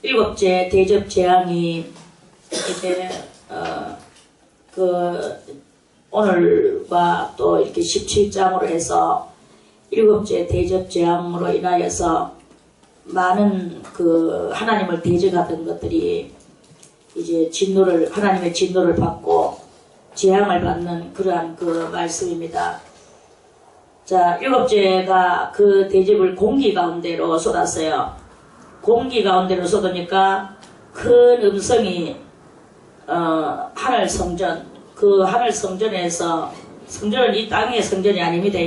일곱째 대접 재앙이 이제 오늘과 또 이렇게 17장으로 해서 일곱째 대접 재앙으로 인하여서 많은 하나님을 대적하던 것들이 이제 하나님의 진노를 받고 재앙을 받는 그러한 말씀입니다. 자, 일곱째가 그 대접을 공기 가운데로 쏟았어요. 공기 가운데로 쏟으니까 큰 음성이 하늘 성전, 하늘 성전에서, 성전은 이 땅의 성전이 아닙니다.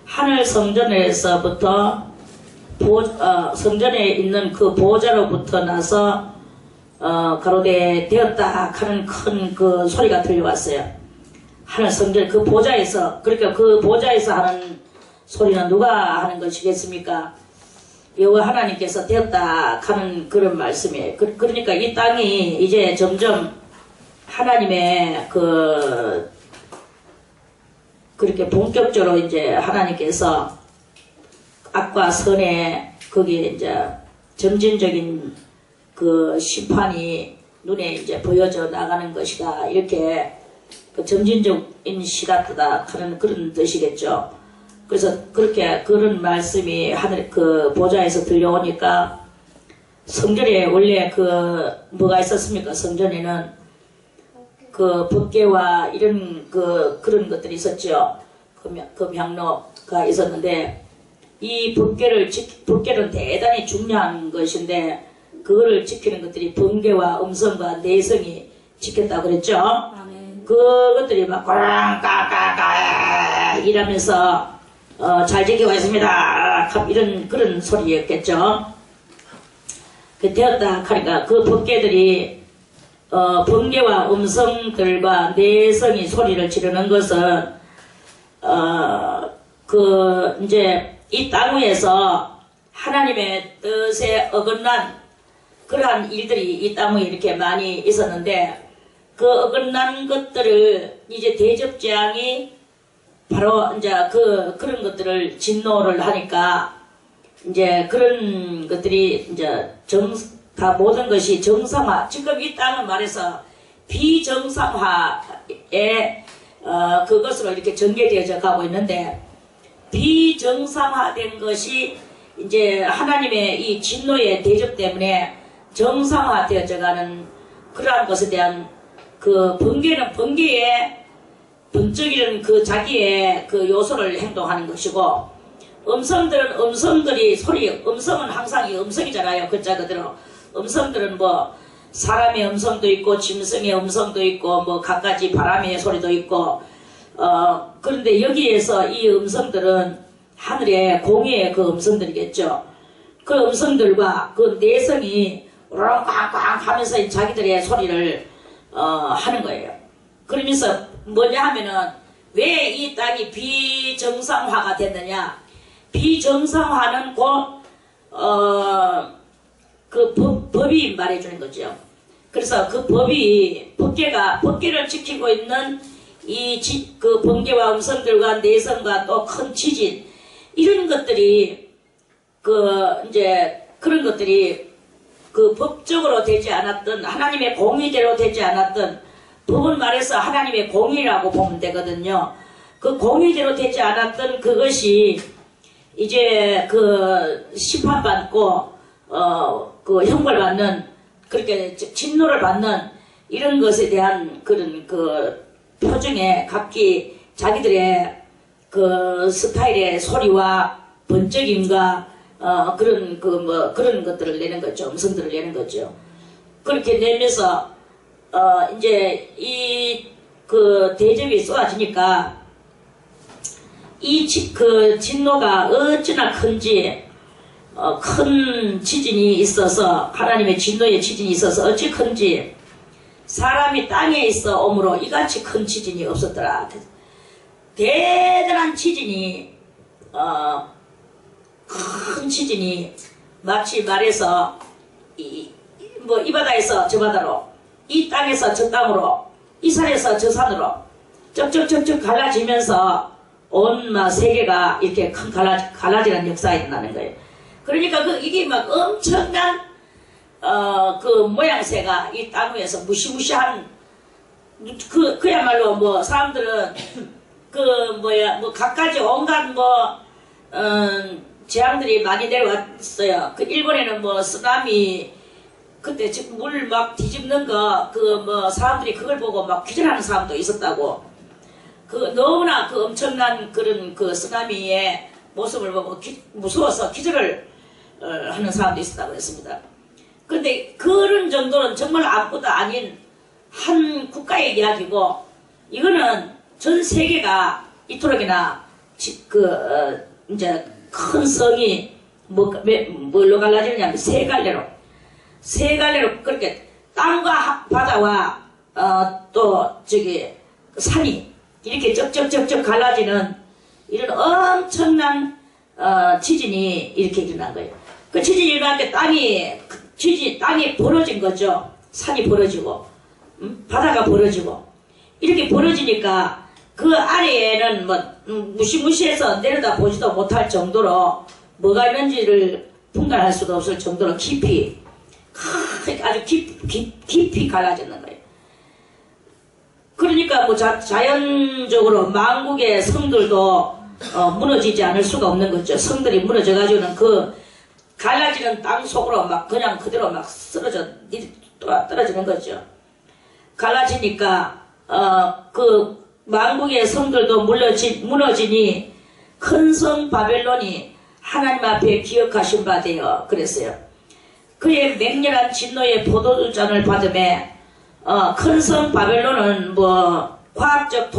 하늘 성전에서부터 성전에 있는 그 보호자로부터 나서 가로되 되었다 하는 큰 소리가 들려왔어요. 하늘 성전 그 보좌에서, 그러니까 그 보좌에서 하는 소리는 누가 하는 것이겠습니까? 여호와 하나님께서 되었다 하는 그런 말씀이에요. 그러니까 이 땅이 이제 점점 하나님의 그렇게 본격적으로 이제 하나님께서 악과 선의 거기에 이제 점진적인 심판이 눈에 이제 보여져 나가는 것이다. 이렇게 점진적인 시다트다 하는 그런 뜻이겠죠. 그래서 그런 말씀이 하늘 보좌에서 들려오니까 성전에 원래 뭐가 있었습니까? 성전에는 법궤와 이런 그런 것들이 있었죠. 명로가 있었는데 이 법궤는 대단히 중요한 것인데 그거를 지키는 것들이 번개와 음성과 내성이 지켰다고 그랬죠. 그것들이 막 까까까 이러면서 잘 지키고 있습니다. 이런 그런 소리였겠죠. 되었다 하니까 그 번개들이 번개와 음성들과 내성이 소리를 지르는 것은 이제 이 땅 위에서 하나님의 뜻에 어긋난 그러한 일들이 이 땅 위에 이렇게 많이 있었는데 그 어긋난 것들을 이제 대접 재앙이 바로 이제 그런 것들을 진노를 하니까 이제 그런 것들이 이제 다 모든 것이 정상화, 지금 이 땅은 말해서 비정상화에 그것으로 이렇게 전개되어져 가고 있는데 비정상화된 것이 이제 하나님의 이 진노의 대접 때문에 정상화되어져 가는 그러한 것에 대한 번개는 번개의 번쩍이는 자기의 요소를 행동하는 것이고 음성들은 음성은 항상 이 음성이잖아요. 글자 그대로. 음성들은 뭐 사람의 음성도 있고 짐승의 음성도 있고 뭐 갖가지 바람의 소리도 있고 그런데 여기에서 이 음성들은 하늘의 공의의 음성들이겠죠. 그 음성들과 그 내성이 우렁꽝꽝 하면서 자기들의 소리를 하는 거예요. 그러면서 뭐냐 하면은 왜 이 땅이 비정상화가 됐느냐? 비정상화는 곧 법이 말해주는 거죠. 그래서 법계를 지키고 있는 번개와 음성들과 내성과 또 큰 지진 이런 것들이 이제 그런 것들이 법적으로 되지 않았던 하나님의 공의대로 되지 않았던 법은 말해서 하나님의 공의라고 보면 되거든요. 그 공의대로 되지 않았던 그것이 이제 심판받고 형벌받는 그렇게 진노를 받는 이런 것에 대한 그런 표정에 각기 자기들의 스타일의 소리와 번쩍임과 그런 그런 것들을 내는 거죠. 음성들을 내는 거죠. 그렇게 내면서 이제 이 대접이 쏟아지니까 이 진노가 어찌나 큰지 큰 지진이 있어서 하나님의 진노의 지진이 있어서 어찌 큰지 사람이 땅에 있어 오므로 이같이 큰 지진이 없었더라. 대단한 지진이 큰 지진이 마치 말해서 이 바다에서 저 바다로 이 땅에서 저 땅으로 이 산에서 저 산으로 쩍쩍쩍쩍 갈라지면서 온 세계가 이렇게 큰 갈라지는 역사가 일어나는 거예요. 그러니까 이게 막 엄청난 그 모양새가 이 땅 위에서 무시무시한 그야말로 뭐 사람들은 뭐 갖가지 온갖 재앙들이 많이 내려왔어요. 그 일본에는 뭐 쓰나미 그때 물 막 뒤집는 거 뭐 사람들이 그걸 보고 막 기절하는 사람도 있었다고. 너무나 엄청난 그런 쓰나미의 모습을 보고 무서워서 기절을 하는 사람도 있었다고 했습니다. 근데 그런 정도는 정말 아무것도 아닌 한 국가의 이야기고, 이거는 전 세계가 이토록이나 이제 큰 성이 뭘로 갈라지느냐면 세 갈래로 그렇게 땅과 바다와 또 산이 이렇게 쩍쩍쩍쩍 갈라지는 이런 엄청난 지진이 이렇게 일어난 거예요. 그 지진이 일어날 때 땅이 벌어진 거죠. 산이 벌어지고 바다가 벌어지고 이렇게 벌어지니까 그 아래에는 무시무시해서 내려다 보지도 못할 정도로 뭐가 있는지를 분간할 수도 없을 정도로 깊이 아주 깊이 갈라졌는 거예요. 그러니까 뭐 자연적으로 만국의 성들도 무너지지 않을 수가 없는 거죠. 성들이 무너져가지고는 갈라지는 땅 속으로 막 그냥 그대로 막 떨어지는 거죠. 갈라지니까 그 만국의 성들도 무너지니 큰 성 바벨론이 하나님 앞에 기억하신 바 되어 그랬어요. 그의 맹렬한 진노의 포도주잔을 받음에 큰 성 바벨론은 뭐 과학적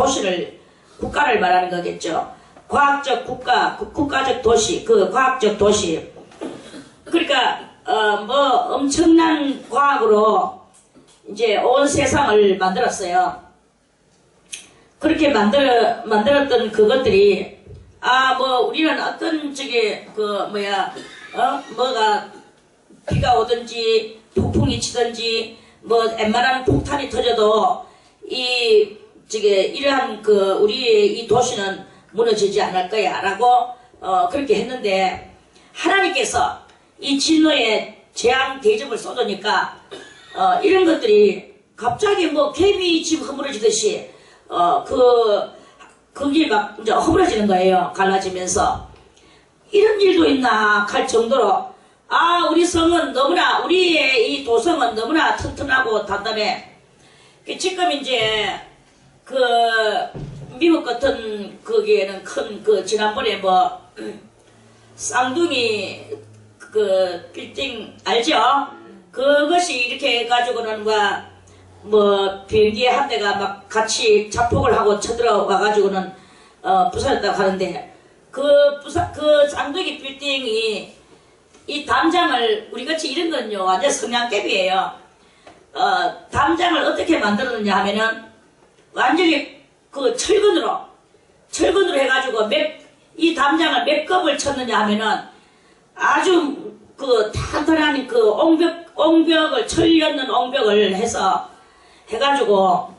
국가를 말하는 거겠죠. 과학적 국가, 국가적 도시, 과학적 도시. 그러니까 뭐 엄청난 과학으로 이제 온 세상을 만들었어요. 그렇게 만들었던 그것들이 뭐 우리는 어떤 뭐가 비가 오든지 폭풍이 치든지 뭐 웬만한 폭탄이 터져도 이러한 우리 이 도시는 무너지지 않을 거야 라고 그렇게 했는데, 하나님께서 이 진노의 재앙 대접을 쏟으니까 이런 것들이 갑자기 뭐 개미 집 허물어지듯이 그게 막 이제 허물어지는 거예요. 갈라지면서. 이런 일도 있나 할 정도로 우리 성은 너무나, 우리의 이 도성은 너무나 튼튼하고 단단해. 지금 이제 미국 같은 거기에는 큰 지난번에 뭐 쌍둥이 빌딩 알죠? 그것이 이렇게 해가지고는 뭐 비행기 한 대가 막 같이 자폭을 하고 쳐들어와 가지고는 부서졌다고 하는데, 그 쌍둥이 빌딩이 이 담장을, 우리같이 이런 건요 완전 성냥개비예요. 담장을 어떻게 만들었느냐 하면은 완전히 철근으로 해가지고 이 담장을 몇 겁을 쳤느냐 하면은 아주 탄탄한 옹벽을, 철 엮는 옹벽을 해가지고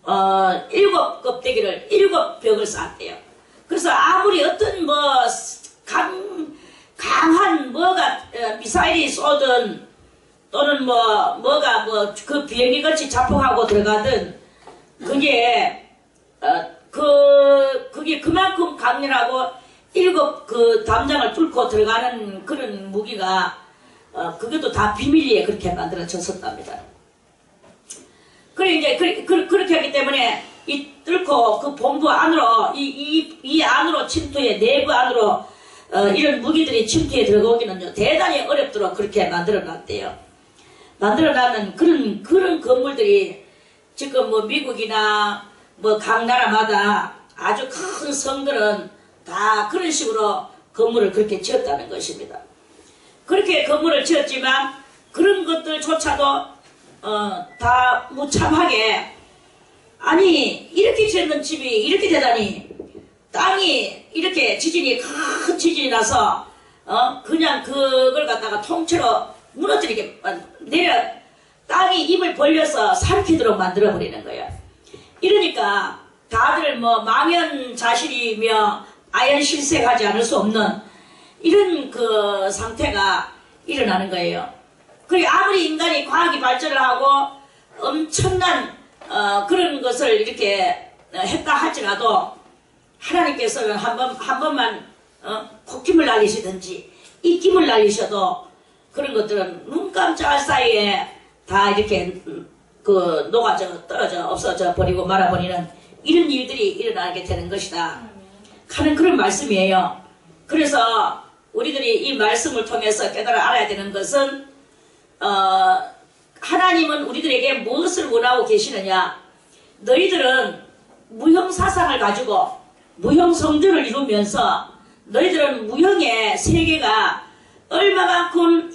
7껍데기를 7벽을 쌓았대요. 그래서 아무리 어떤 강한 미사일이 쏘든 또는 그 비행기 같이 자폭하고 들어가든 그게 그만큼 강렬하고 7 담장을 뚫고 들어가는 그런 무기가 그것도 다 비밀리에 그렇게 만들어졌었답니다. 그래 이제 그렇게 하기 때문에 뚫고 그 본부 안으로 이 안으로 내부 안으로 이런 무기들이 침투에 들어오기는요 대단히 어렵도록 그렇게 만들어놨대요. 만들어놨는 그런 건물들이 지금 뭐 미국이나 뭐 각 나라마다 아주 큰 성들은 다 그런 식으로 건물을 그렇게 지었다는 것입니다. 그렇게 건물을 지었지만 그런 것들조차도 다 무참하게, 아니 이렇게 지었는 집이 이렇게 되다니, 땅이 이렇게 큰 지진이 나서 그냥 그걸 갖다가 통째로 무너뜨리게 땅이 입을 벌려서 삼키도록 만들어 버리는 거예요. 이러니까 다들 뭐 망연자실이며 아연실색하지 않을 수 없는 이런 그 상태가 일어나는 거예요. 그리고 아무리 인간이 과학이 발전을 하고 엄청난 그런 것을 이렇게 했다 할지라도 하나님께서는 한 번만 콧김을 날리시든지 입김을 날리셔도 그런 것들은 눈 깜짝할 사이에 다 이렇게 그 녹아져 떨어져 없어져 버리고 말아버리는 이런 일들이 일어나게 되는 것이다 하는 그런 말씀이에요. 그래서 우리들이 이 말씀을 통해서 깨달아 알아야 되는 것은 하나님은 우리들에게 무엇을 원하고 계시느냐. 너희들은 무형 사상을 가지고 무형 성전을 이루면서 너희들은 무형의 세계가 얼마만큼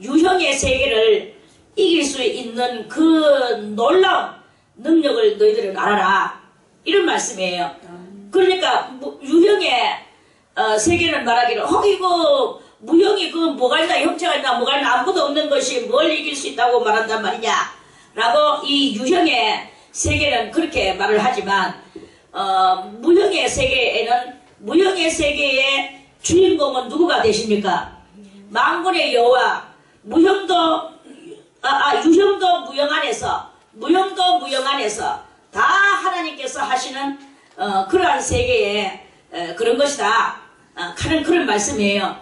유형의 세계를 이길 수 있는 그 놀라운 능력을 너희들은 알아라. 이런 말씀이에요. 그러니까 유형의 세계는 말하기를 이거 무형이 그 뭐가 있나 형체가 있나 뭐가 있나 아무것도 없는 것이 뭘 이길 수 있다고 말한단 말이냐 라고 이 유형의 세계는 그렇게 말을 하지만 무형의 세계의 주인공은 누구가 되십니까? 만군의 여호와. 유형도 무형 안에서 다 하나님께서 하시는 그러한 세계에 그런 것이다 하는 그런 말씀이에요.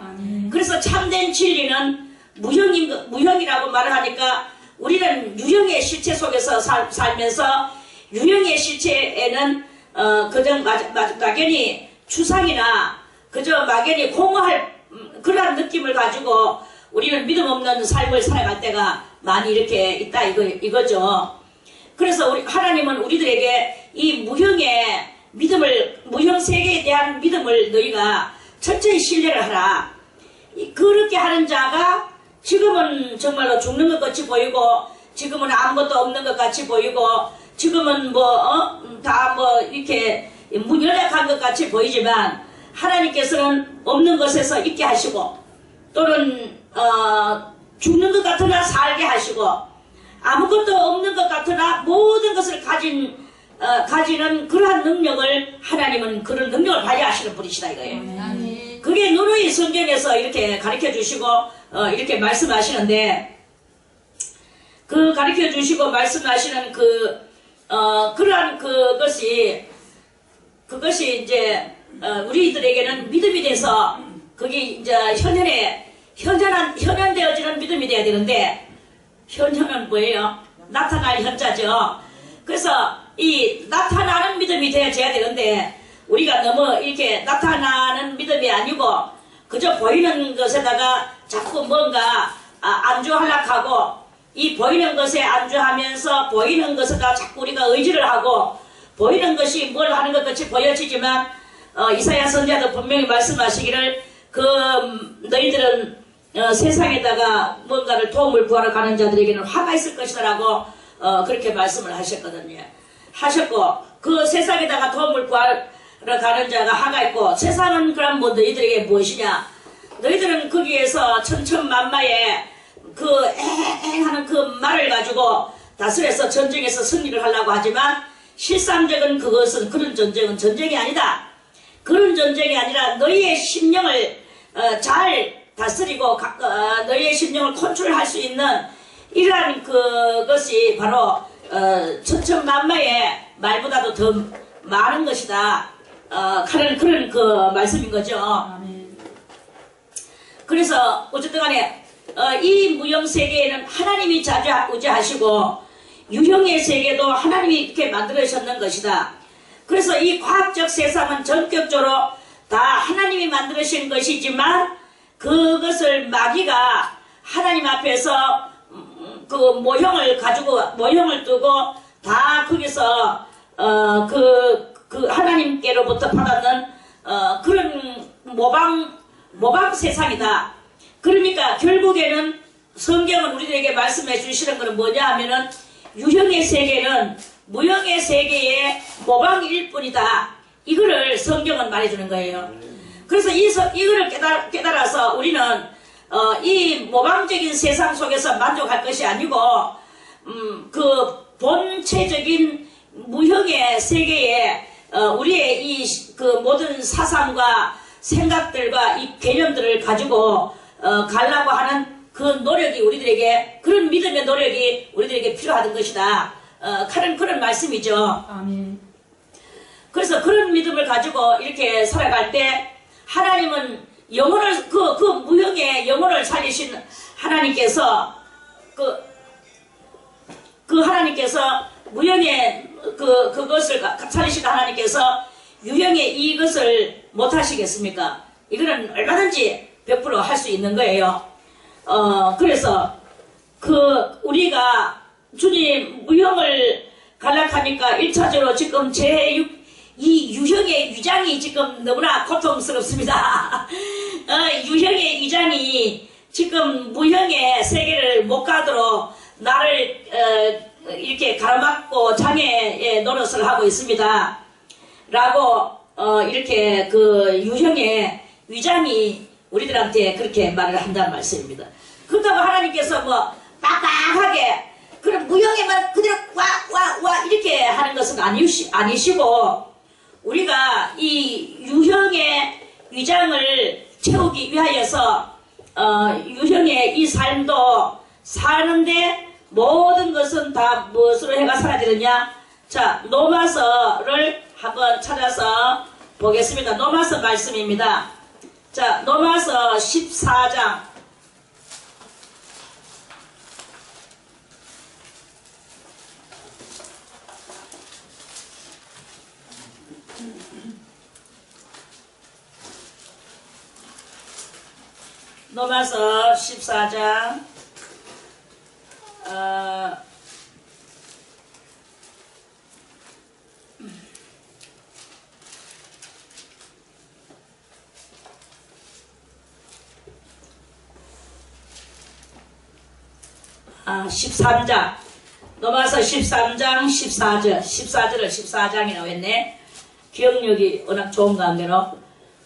그래서 참된 진리는 무형이라고 말을 하니까 우리는 유형의 실체 속에서 살면서 유형의 실체에는 그저 막연히 추상이나 그저 막연히 공허할 그러한 느낌을 가지고 우리는 믿음 없는 삶을 살아갈 때가 많이 이렇게 있다 이거죠. 그래서 하나님은 우리들에게 이 무형 세계에 대한 믿음을 너희가 철저히 신뢰를 하라. 그렇게 하는 자가 지금은 정말로 죽는 것 같이 보이고 지금은 아무것도 없는 것 같이 보이고 지금은 다 이렇게 연약한 것 같이 보이지만 하나님께서는 없는 것에서 있게 하시고 또는 죽는 것 같으나 살게 하시고 아무것도 없는 것 같으나 모든 것을 가지는 그러한 능력을 하나님은 그런 능력을 발휘하시는 분이시다 이거예요. 그게 누누이 성경에서 이렇게 가르쳐 주시고 이렇게 말씀하시는데 그 가르쳐 주시고 말씀하시는 그러한 그것이 이제 우리들에게는 믿음이 돼서 그게 이제 현현되어지는 믿음이 돼야 되는데 현현은 뭐예요? 나타날 현자죠. 그래서 이 나타나는 믿음이 되어져야 되는데 우리가 너무 이렇게 나타나는 믿음이 아니고 그저 보이는 것에다가 자꾸 뭔가 안주하려고 하고 이 보이는 것에 안주하면서 보이는 것에다 자꾸 우리가 의지를 하고 보이는 것이 뭘 하는 것 같이 보여지지만 이사야 선지자도 분명히 말씀하시기를 너희들은 세상에다가 뭔가를 도움을 구하러 가는 자들에게는 화가 있을 것이라고 그렇게 말씀을 하셨고 그 세상에다가 도움을 구하러 가는 자가 화가 있고 세상은 그럼 너희들에게 무엇이냐? 너희들은 거기에서 천천만마의 하는 그 말을 가지고 다스려서 전쟁에서 승리를 하려고 하지만 실상적인 그것은 그런 전쟁이 아니다. 그런 전쟁이 아니라 너희의 심령을 잘 다스리고 너희의 심령을 컨트롤할 수 있는 이러한 그것이 바로 천천만마의 말보다도 더 많은 것이다. 그런 그 말씀인 거죠. 그래서 어쨌든 간에 이 무형 세계에는 하나님이 자주우지하시고 유형의 세계도 하나님이 이렇게 만들어주셨는 것이다. 그래서 이 과학적 세상은 전격적으로 다 하나님이 만들으신 것이지만 그것을 마귀가 하나님 앞에서 그 모형을 두고 다 거기서 그 하나님께로부터 받았는 그런 모방 세상이다. 그러니까 결국에는 성경은 우리들에게 말씀해 주시는 것은 뭐냐 하면은 유형의 세계는 무형의 세계의 모방일 뿐이다. 이거를 성경은 말해주는 거예요. 그래서 이거를 깨달아서 우리는 이 모방적인 세상 속에서 만족할 것이 아니고 본체적인 무형의 세계에 우리의 이 그 모든 사상과 생각들과 이 개념들을 가지고 가려고 하는 그 노력이 우리들에게, 그런 믿음의 노력이 우리들에게 필요하던 것이다. 그런 말씀이죠. 아멘. 그래서 그런 믿음을 가지고 이렇게 살아갈 때 하나님은 영혼을 그 무형의 영혼을 살리신 하나님께서 그 하나님께서 무형의 그것을 살리신 하나님께서 유형의 이것을 못 하시겠습니까? 이거는 얼마든지 100% 할 수 있는 거예요. 그래서 우리가 주님 무형을 갈락하니까 1차적으로 지금 이 유형의 위장이 지금 너무나 고통스럽습니다. 유형의 위장이 지금 무형의 세계를 못 가도록 나를 이렇게 가로막고 장애의 노릇을 하고 있습니다. 라고 이렇게 그 유형의 위장이 우리들한테 그렇게 말을 한다는 말씀입니다. 그렇다고 하나님께서 뭐 빡빡하게 그런 무형에만 그대로 와 이렇게 하는 것은 아니시고, 우리가 이 유형의 위장을 채우기 위하여서 유형의 이 삶도 사는데 모든 것은 다 무엇으로 해가 살아야 되느냐? 자, 로마서를 한번 찾아서 보겠습니다. 로마서 말씀입니다. 자, 로마서 14장. 로마서 14장 13장 로마서 13장 14절 14절을 14장이라고 했네. 기억력이 워낙 좋은가 한데로.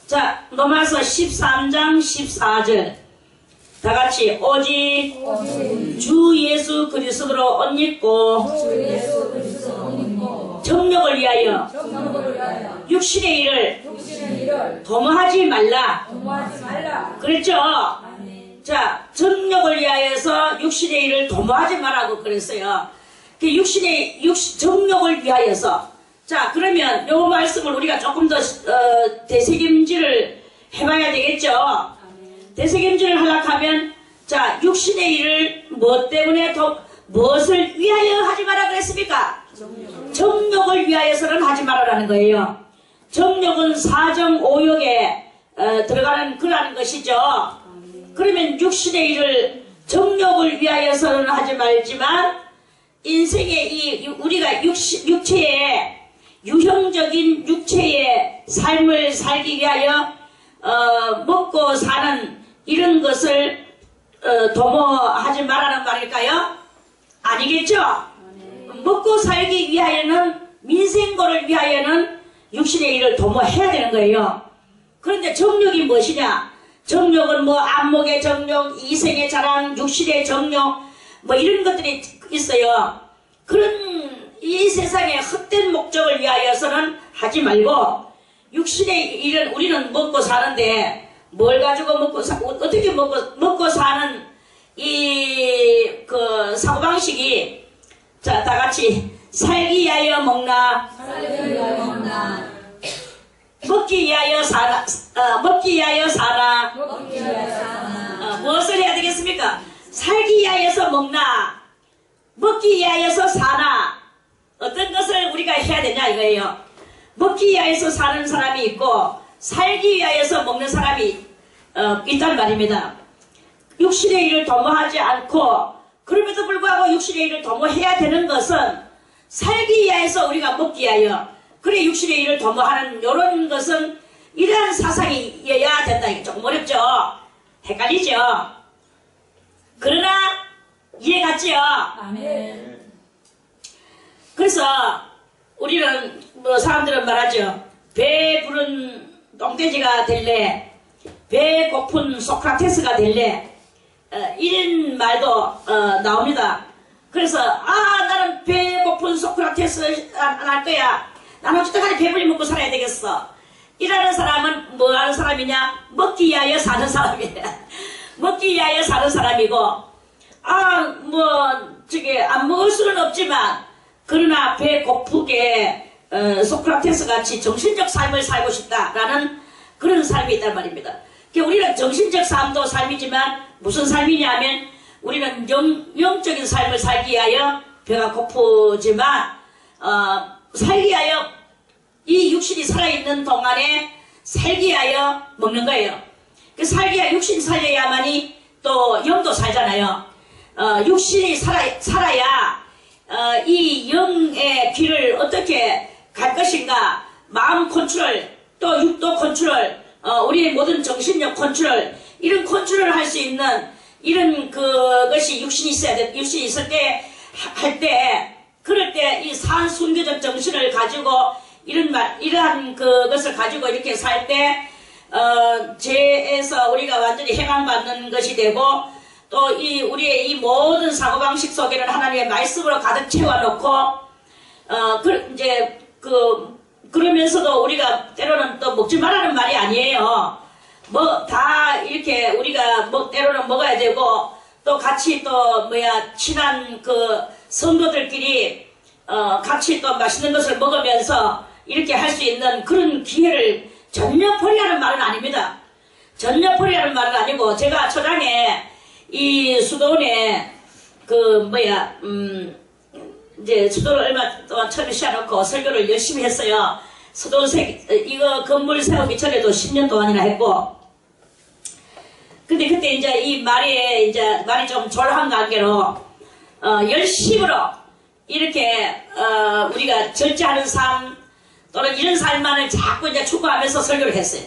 자, 로마서 13장 14절 다같이 오직 주 예수 그리스도로 옷 입고 정욕을 위하여 육신의 일을 도모하지 말라. 그랬죠? 자, 정욕을 위하여서 육신의 일을 도모하지 말라고 그랬어요. 정욕을 위하여서. 자, 그러면 요 말씀을 우리가 조금 더 되새김질을 해봐야 되겠죠? 되새김질을 하려고 하면, 자, 육신의 일을 무엇 때문에 무엇을 위하여 하지 마라 그랬습니까? 정욕을 위하여서는 하지 말아라는 거예요. 정욕은 사정오욕에 들어가는 그러한 것이죠. 그러면 육신의 일을 정욕을 위하여서는 하지 말지만, 인생의 우리가 육체의 유형적인 육체의 삶을 살기 위하여 먹고 사는 이런 것을 도모하지 말라는 말일까요? 아니겠죠? 먹고 살기 위하여는, 민생고를 위하여는 육신의 일을 도모해야 되는 거예요. 그런데 정욕이 무엇이냐? 정욕은 뭐 안목의 정욕, 이생의 자랑, 육신의 정욕 뭐 이런 것들이 있어요. 그런 이 세상의 헛된 목적을 위하여서는 하지 말고, 육신의 일은 우리는 먹고 사는데 뭘 가지고 어떻게 먹고 사는 그 사고방식이, 자, 다 같이 살기 위하여 먹나, 먹기 위하여 사나, 무엇을 해야 되겠습니까? 살기 위하여서 먹나, 먹기 위하여서 사나, 어떤 것을 우리가 해야 되냐 이거예요. 먹기 위하여서 사는 사람이 있고 살기 위하여서 먹는 사람이 있단 말입니다. 육신의 일을 도모하지 않고, 그럼에도 불구하고 육신의 일을 도모해야 되는 것은 살기 위하여서 우리가 먹기 위하여, 그래 육신의 일을 도모하는 이런 것은 이러한 사상이어야 된다. 이게 조금 어렵죠? 헷갈리죠? 그러나 이해 갔지요? 아멘. 그래서 우리는 뭐 사람들은 말하죠. 배 부른 똥돼지가 될래, 배 고픈 소크라테스가 될래, 이런 말도 나옵니다. 그래서 나는 배고픈 소크라테스 안 할 거야. 나는 어쨌든 배불리 먹고 살아야 되겠어. 이라는 사람은 뭐 하는 사람이냐? 먹기 위하여 사는 사람이야. 먹기 위하여 사는 사람이고, 안 먹을 수는 없지만, 그러나 배 고프게, 소크라테스 같이 정신적 삶을 살고 싶다라는 그런 삶이 있단 말입니다. 우리는 정신적 삶도 삶이지만, 무슨 삶이냐 하면, 우리는 영적인 삶을 살기 위하여 배가 고프지만, 살기 위하여 이 육신이 살아있는 동안에 살기 위하여 먹는 거예요. 살기 위하여 육신이 살려야만이 또 영도 살잖아요. 육신이 살아야 이 영의 길을 어떻게 갈 것인가, 마음 컨트롤, 또 육도 컨트롤, 우리의 모든 정신력 컨트롤, 이런 컨트롤을 할 수 있는 이런 그것이 육신이 있어야 돼. 육신이 있을 때, 그럴 때 이 산순교적 정신을 가지고 이러한 그것을 가지고 이렇게 살 때, 죄에서 우리가 완전히 해방받는 것이 되고, 또 우리의 이 모든 사고방식 속에는 하나님의 말씀으로 가득 채워놓고, 그러면서도 우리가 때로는 또 먹지 말라는 말이 아니에요. 다 이렇게 우리가 때로는 먹어야 되고, 또 같이 친한 성도들끼리, 같이 또 맛있는 것을 먹으면서 이렇게 할 수 있는 그런 기회를 전혀 포기하는 말은 아닙니다. 전혀 포기하는 말은 아니고, 제가 초장에 이 수도원에 이제 수도를 얼마 동안 처음에 시작해놓고 설교를 열심히 했어요. 수도원 이거 건물 세우기 전에도 10년 동안이나 했고, 근데 그때 이제 말이 좀 졸한 관계로, 열심으로 이렇게, 우리가 절제하는 삶, 또는 이런 삶만을 자꾸 이제 추구하면서 설교를 했어요.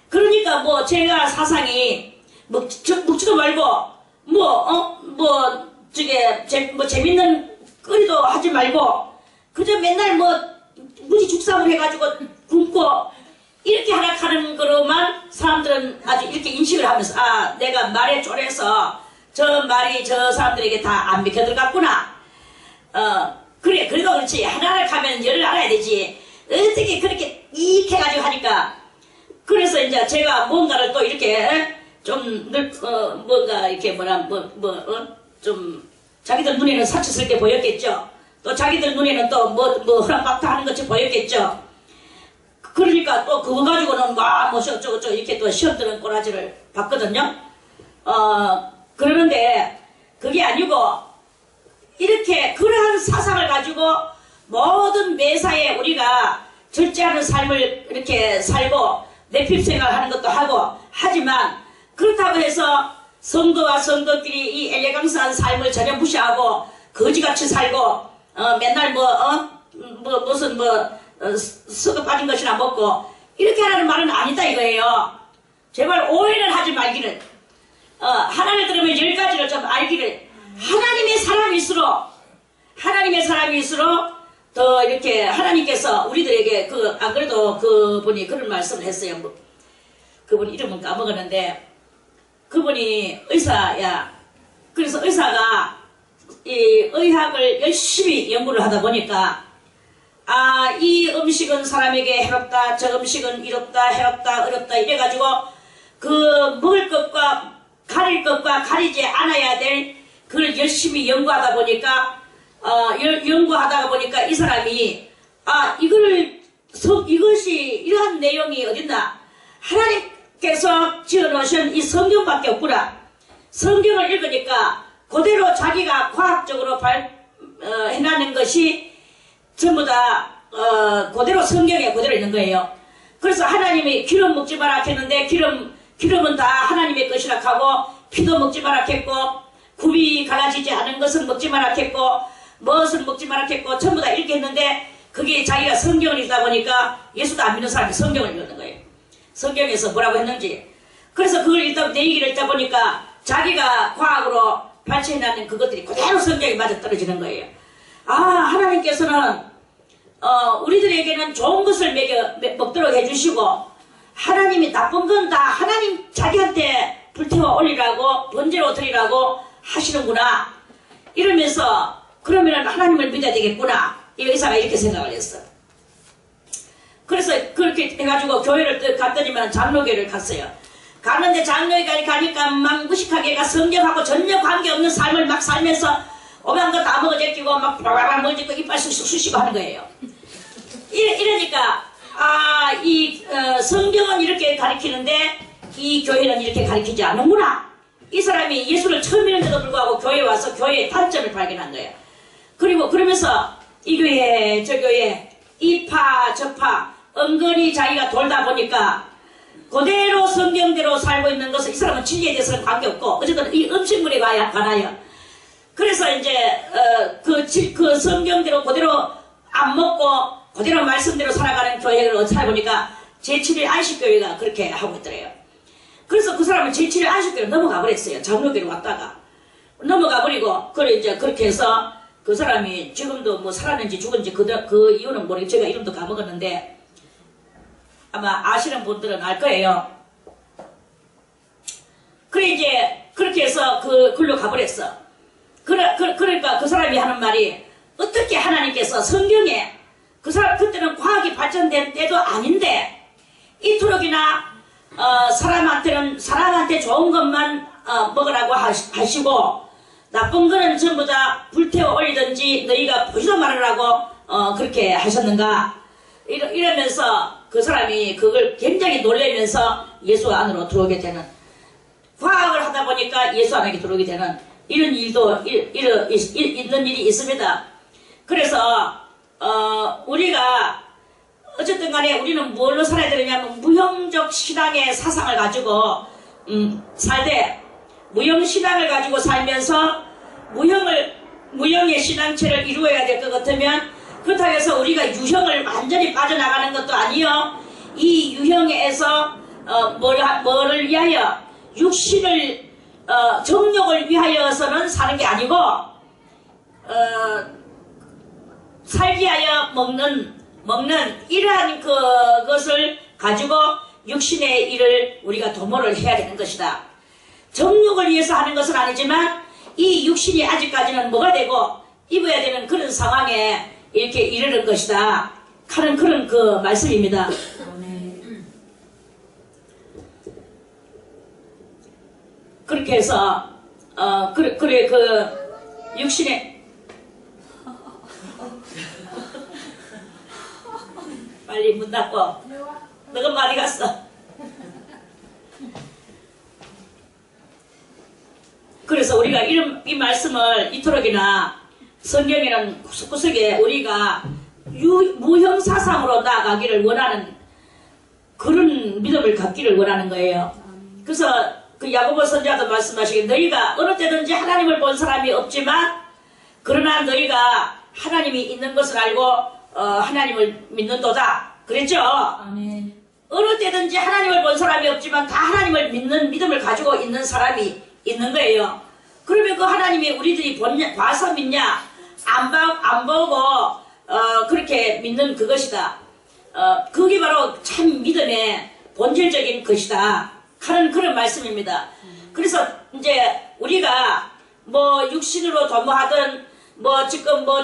그러니까 제가 사상이, 먹지도 말고, 재밌는 거리도 하지 말고, 그저 맨날 무지 죽상을 해가지고 굶고, 이렇게 하락하는 거로만 사람들은 아주 이렇게 인식을 하면서, 내가 말에 쫄해서 저 말이 저 사람들에게 다 안 믿겨 들어갔구나. 그래, 그래도 그렇지. 하나를 가면 열을 알아야 되지. 어떻게 그렇게 이익해가지고 하니까. 그래서 이제 제가 뭔가를 또 이렇게 뭔가 이렇게 좀 자기들 눈에는 사치스럽게 보였겠죠. 또 자기들 눈에는 또 허락박타 하는 것이 보였겠죠. 그러니까 또 그거 가지고는 어쩌고저쩌고 이렇게 또 시험 드는 꼬라지를 봤거든요. 그러는데 그게 아니고, 이렇게 그러한 사상을 가지고 모든 매사에 우리가 절제하는 삶을 이렇게 살고 내핍생활 하는 것도 하고 하지만, 그렇다고 해서 성도와 성도끼리 이 엘레강스한 삶을 전혀 무시하고 거지같이 살고 맨날 썩어 빠진 것이나 먹고 이렇게 하라는 말은 아니다 이거예요. 제발 오해를 하지 말기를, 하나를 들으면 10가지를 좀 알기를, 하나님의 사람일수록 더 이렇게 하나님께서 우리들에게 안 그래도 그분이 그런 말씀을 했어요. 그분 이름은 까먹었는데, 그분이 의사야. 그래서 의사가 이 의학을 열심히 연구를 하다 보니까, 이 음식은 사람에게 해롭다, 저 음식은 이롭다, 해롭다, 어렵다 이래가지고 먹을 것과 가릴 것과 가리지 않아야 될 그걸 열심히 연구하다 보니까, 이 사람이 이것이 이러한 내용이 어딨나, 하나님께서 지어놓으신 이 성경밖에 없구나. 성경을 읽으니까 그대로 자기가 과학적으로 해나는 것이 전부 다 그대로 성경에 그대로 있는 거예요. 그래서 하나님이 기름 먹지 마라 했는데, 기름은 다 하나님의 것이라 하고, 피도 먹지 마라 했고, 굽이 갈라지지 않은 것은 먹지 마라 했고, 무엇을 먹지 마라 했고, 전부 다 이렇게 했는데, 그게 자기가 성경을 읽다 보니까 예수도 안 믿는 사람이 성경을 읽는 거예요. 성경에서 뭐라고 했는지. 그래서 그걸 내 얘기를 읽다 보니까 자기가 과학으로 발췌해놨는 그것들이 그대로 성경에 맞아 떨어지는 거예요. 하나님께서는 우리들에게는 좋은 것을 먹도록 해주시고, 하나님이 나쁜 건 다 하나님 자기한테 불태워 올리라고, 번제로 드리라고 하시는구나. 이러면서 그러면 하나님을 믿어야 되겠구나. 이 의사가 이렇게 생각을 했어. 그래서 그렇게 해가지고 교회를 갔더니만 장로교를 갔어요. 갔는데 장로교에 가니까 막 무식하게가 성경하고 전혀 관계없는 삶을 막 살면서 오만 거 다 먹어 제끼고 막 바바바 먹어제끼고 이빨 쑥쑥 쑤시고 하는 거예요. 이러니까 성경은 이렇게 가르치는데 이 교회는 이렇게 가르치지 않는구나. 이 사람이 예수를 처음 믿는데도 불구하고 교회에 와서 교회의 단점을 발견한 거예요. 그리고 그러면서 이 교회 저 교회 이파 저파 은근히 자기가 돌다 보니까 그대로 성경대로 살고 있는 것은 이 사람은 진리에 대해서는 관계없고 어쨌든 이 음식물에 관하여 그래서 이제 그 성경대로 그대로 안 먹고 그대로 말씀대로 살아가는 교회를 찾아보니까 제7일 안식교회가 그렇게 하고 있더래요. 그래서 그 사람은 제7일 안식교회로 넘어가 버렸어요. 장로교로 왔다가 넘어가 버리고 그래 이제 그렇게 해서 그 사람이 지금도 뭐 살았는지 죽은지 그 이유는 모르겠어요. 제가 이름도 까먹었는데 아마 아시는 분들은 알 거예요. 그래 이제 그렇게 해서 글로 가버렸어. 그러니까 그 사람이 하는 말이 어떻게 하나님께서 성경에 그 사람 그때는 과학이 발전된 때도 아닌데 이토록이나 사람한테 좋은 것만 먹으라고 하시고 나쁜 거는 전부 다 불태워 올리든지 너희가 보지도 말으라고 그렇게 하셨는가 이러면서 그 사람이 그걸 굉장히 놀라면서 예수 안으로 들어오게 되는 과학을 하다 보니까 예수 안에 들어오게 되는 이런 일도 있는 일이 있습니다. 그래서 우리가 어쨌든 간에 우리는 뭘로 살아야 되느냐면 무형적 신앙의 사상을 가지고 살되 무형신앙을 가지고 살면서 무형의 신앙체를 이루어야 될 것 같으면 그렇다고 해서 우리가 유형을 완전히 빠져나가는 것도 아니요. 이 유형에서 뭐를 위하여 육신을 정욕을 위하여서는 사는 게 아니고 살기 위하여 먹는 이러한 그것을 가지고 육신의 일을 우리가 도모를 해야 되는 것이다. 정욕을 위해서 하는 것은 아니지만 이 육신이 아직까지는 뭐가 되고 입어야 되는 그런 상황에 이렇게 이르는 것이다 하는 그런 그 말씀입니다. 그렇게 해서 그래 그 육신의 빨리 문 닫고 너가 많이 갔어. 그래서 우리가 이 말씀을 이토록이나 성경에는 구석구석에 우리가 무형사상으로 나아가기를 원하는 그런 믿음을 갖기를 원하는 거예요. 그래서 그 야고보 선지자도 말씀하시길 너희가 어느 때든지 하나님을 본 사람이 없지만 그러나 너희가 하나님이 있는 것을 알고 하나님을 믿는도다. 그랬죠? 아멘. 어느 때든지 하나님을 본 사람이 없지만 다 하나님을 믿는 믿음을 가지고 있는 사람이 있는 거예요. 그러면 그 하나님이 우리들이 봐서 믿냐 안 보고 그렇게 믿는 그것이다. 그게 바로 참 믿음의 본질적인 것이다 하는 그런 말씀입니다. 그래서 이제 우리가 뭐 육신으로 도모하든 뭐 지금 뭐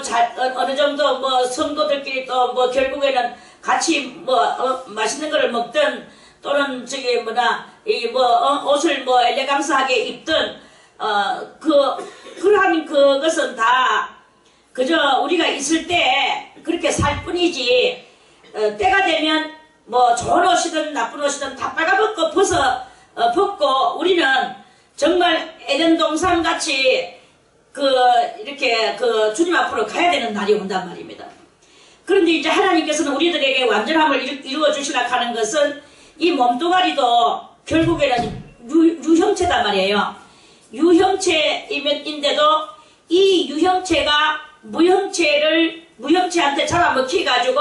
어느 정도 뭐 성도들끼리 또 뭐 결국에는 같이 뭐 맛있는 거를 먹든 또는 저기 뭐나 이 뭐 옷을 뭐 엘레강스하게 입든 그러한 그것은 다 그저 우리가 있을 때 그렇게 살 뿐이지 때가 되면 뭐 좋은 옷이든 나쁜 옷이든 다 빨아벗고 벗고 우리는 정말 에덴 동산 같이 이렇게 주님 앞으로 가야 되는 날이 온단 말입니다. 그런데 이제 하나님께서는 우리들에게 완전함을 이루어 주시라 하는 것은 이 몸뚱아리도 결국에는 유형체단 말이에요. 유형체인데도 이 유형체가 무형체한테 잡아먹히 가지고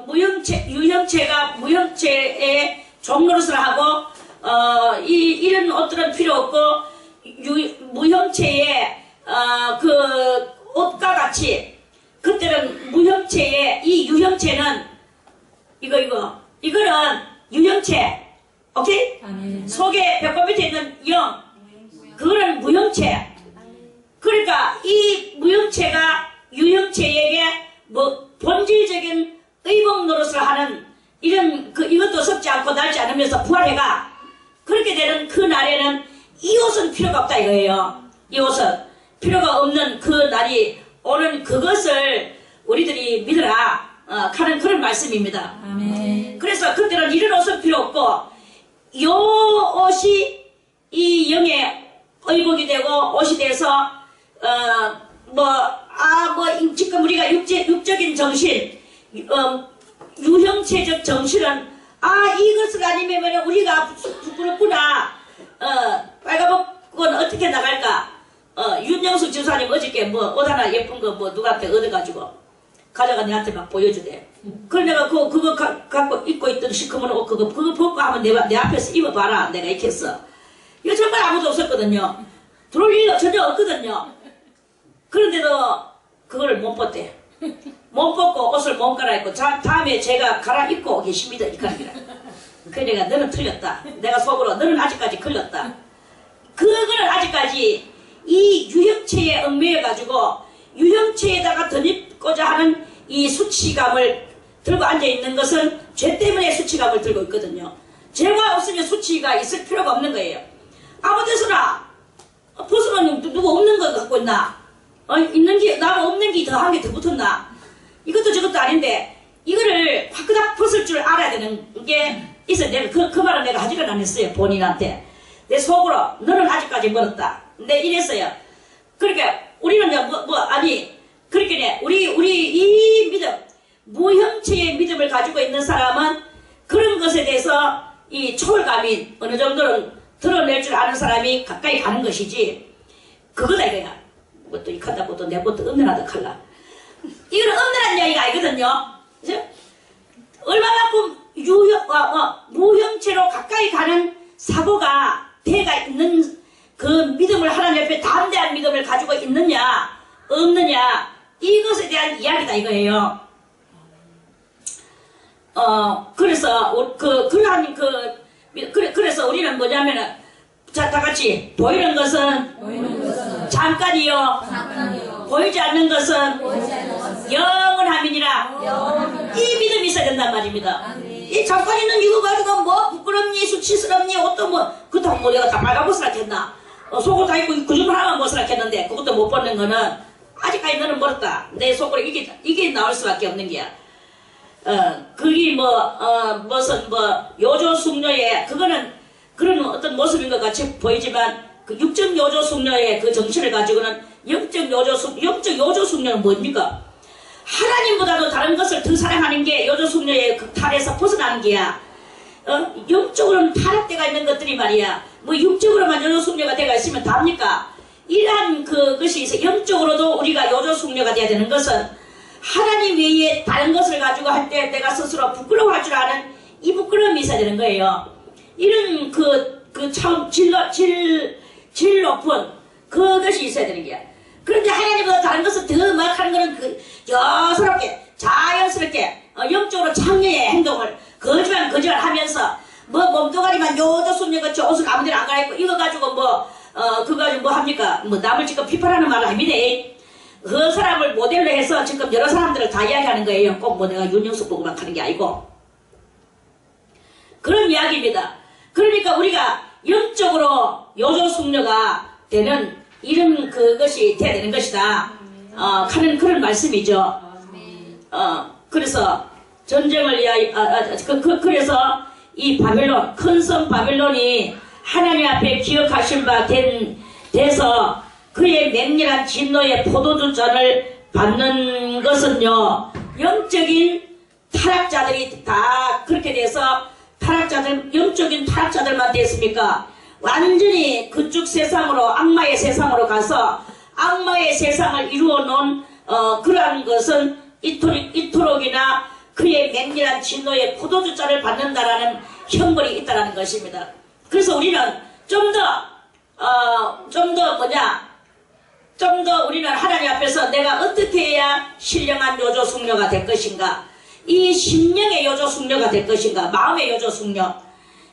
유형체가 무형체의 종노릇을 하고 이런 옷들은 필요 없고 무형체의 그 옷과 같이 그때는 무형체의 이 유형체는 이거는 유형체, 오케이? 아멘. 속에 배꼽 밑에 있는 영, 그거는 무형체. 그러니까 이 무형체가 유형체에게 뭐 본질적인 의복 노릇을 하는 이런 이것도 섞지 않고 날지 않으면서 부활해가 그렇게 되는 그 날에는 이 옷은 필요가 없다 이거예요. 이 옷은 필요가 없는 그 날이 오는 그것을 우리들이 믿으라 하는 그런 말씀입니다. 아멘. 그래서 그때는 이런 옷은 필요 없고 요 옷이 이 영의 의복이 되고 옷이 돼서 지금 우리가 육적인 정신 유형체적 정신은 이것을 아니면 우리가 부끄럽구나 빨가벗고는 어떻게 나갈까 윤영숙 지사님 어저께 뭐 옷 하나 예쁜 거 뭐 누구한테 얻어가지고 가져가 내한테 막 보여주대. 그래 내가 그거 갖고 입고 있던 시커먼 옷 그거 벗고 하면 내 앞에서 입어봐라 내가 이렇게 했어. 이거 정말 아무도 없었거든요. 들어올 일이 전혀 없거든요. 그런데도 그걸 못 벗대. 못 벗고 옷을 못 갈아입고 다음에 제가 갈아입고 오겠습니다. 이까지라. 그래 내가 너는 틀렸다. 내가 속으로 너는 아직까지 걸렸다. 그거는 아직까지 이 유형체에 얽매여가지고 유형체에다가 덧입고자 하는 이 수치감을 들고 앉아있는 것은 죄 때문에 수치감을 들고 있거든요. 죄가 없으면 수치가 있을 필요가 없는 거예요. 아무 데서나 벗으면 누구 없는 거 갖고 있나? 있는 게 나가 없는 게 더 한 게 더 붙었나? 이것도 저것도 아닌데 이거를 화그닥 벗을 줄 알아야 되는 게 있어. 내가 그 말은 내가 하지를 안 했어요. 본인한테 내 속으로 너는 아직까지 멀었다. 내 이랬어요. 그러니까 우리는 그렇게 우리 이 믿음 무형체의 믿음을 가지고 있는 사람은 그런 것에 대해서 이 초월감이 어느 정도는 드러낼 줄 아는 사람이 가까이 가는 것이지 그거다 이거야. 뭐 또 이 칸다고 또 내 것도 엄연하다 칼라. 이거는 엄연한 이야기가 아니거든요. 그죠? 얼마만큼 무형체로 가까이 가는 사고가 대가 있는 그 믿음을 하나님 옆에 담대한 믿음을 가지고 있느냐 없느냐 이것에 대한 이야기다 이거예요. 그래서 우리는 뭐냐면은 자 다같이 보이는 것은 잠깐이요. 보이지 않는 것은 영원함이니라. 이 믿음이 있어야 된단 말입니다. 이 잠깐 있는 이거 가지고 뭐 부끄럽니 수치스럽니 옷도 뭐 그렇다고 뭐 내가 다 빨가벗으라 했나 속옷 다 입고 그중 하나만 벗으라 했는데 그것도 못 벗는 거는 아직까지 너는 멀었다. 내 속으로 이게 나올 수밖에 없는 게야. 그게 무슨 요조숙녀의 그거는 그런 어떤 모습인 것 같이 보이지만 그 육적 요조숙녀의 그 정신을 가지고는 영적 요조숙녀는 뭡니까? 하나님보다도 다른 것을 더 사랑하는 게 요조숙녀의 그 탈에서 벗어나는 게야. 영적으로는 타락되가 있는 것들이 말이야. 뭐 육적으로만 요조숙녀가 되가 있으면 답니까? 이러한 그것이 있어. 영적으로도 우리가 요조숙녀가 돼야 되는 것은 하나님 외에 다른 것을 가지고 할 때 내가 스스로 부끄러워할 줄 아는 이 부끄러움이 있어야 되는 거예요. 이런 참 질 높은 그것이 있어야 되는 거야. 그런데 하나님보다 다른 것을 더 막 하는 거는 여스럽게 자연스럽게 영적으로 창녀의 행동을 거짓말 하면서 뭐 몸뚱아리만 요조숙녀같이 옷을 아무데나 안 갈아입고 이거 가지고 그거 가지고 뭐 합니까? 뭐 남을 지금 비판하는 말을 합니다. 그 사람을 모델로 해서 지금 여러 사람들을 다 이야기하는 거예요. 꼭 뭐 내가 윤영숙 보고만 하는 게 아니고 그런 이야기입니다. 그러니까 우리가 영적으로 요조숙녀가 되는 이런 그것이 돼야 되는 것이다 하는 그런 말씀이죠. 그래서 전쟁을 그래서 이 바벨론 큰 성 바벨론이 하나님 앞에 기억하신 바 돼서 그의 맹렬한 진노의 포도주잔을 받는 것은요 영적인 타락자들이 다 그렇게 돼서 영적인 타락자들만 됐습니까? 완전히 그쪽 세상으로 악마의 세상으로 가서 악마의 세상을 이루어 놓은 그러한 것은 이토록이나 그의 맹렬한 진노의 포도주잔을 받는다라는 형벌이 있다라는 것입니다. 그래서 우리는 좀 더 우리는 하나님 앞에서 내가 어떻게 해야 신령한 요조숙녀가 될 것인가, 이 심령의 요조숙녀가 될 것인가, 마음의 요조숙녀,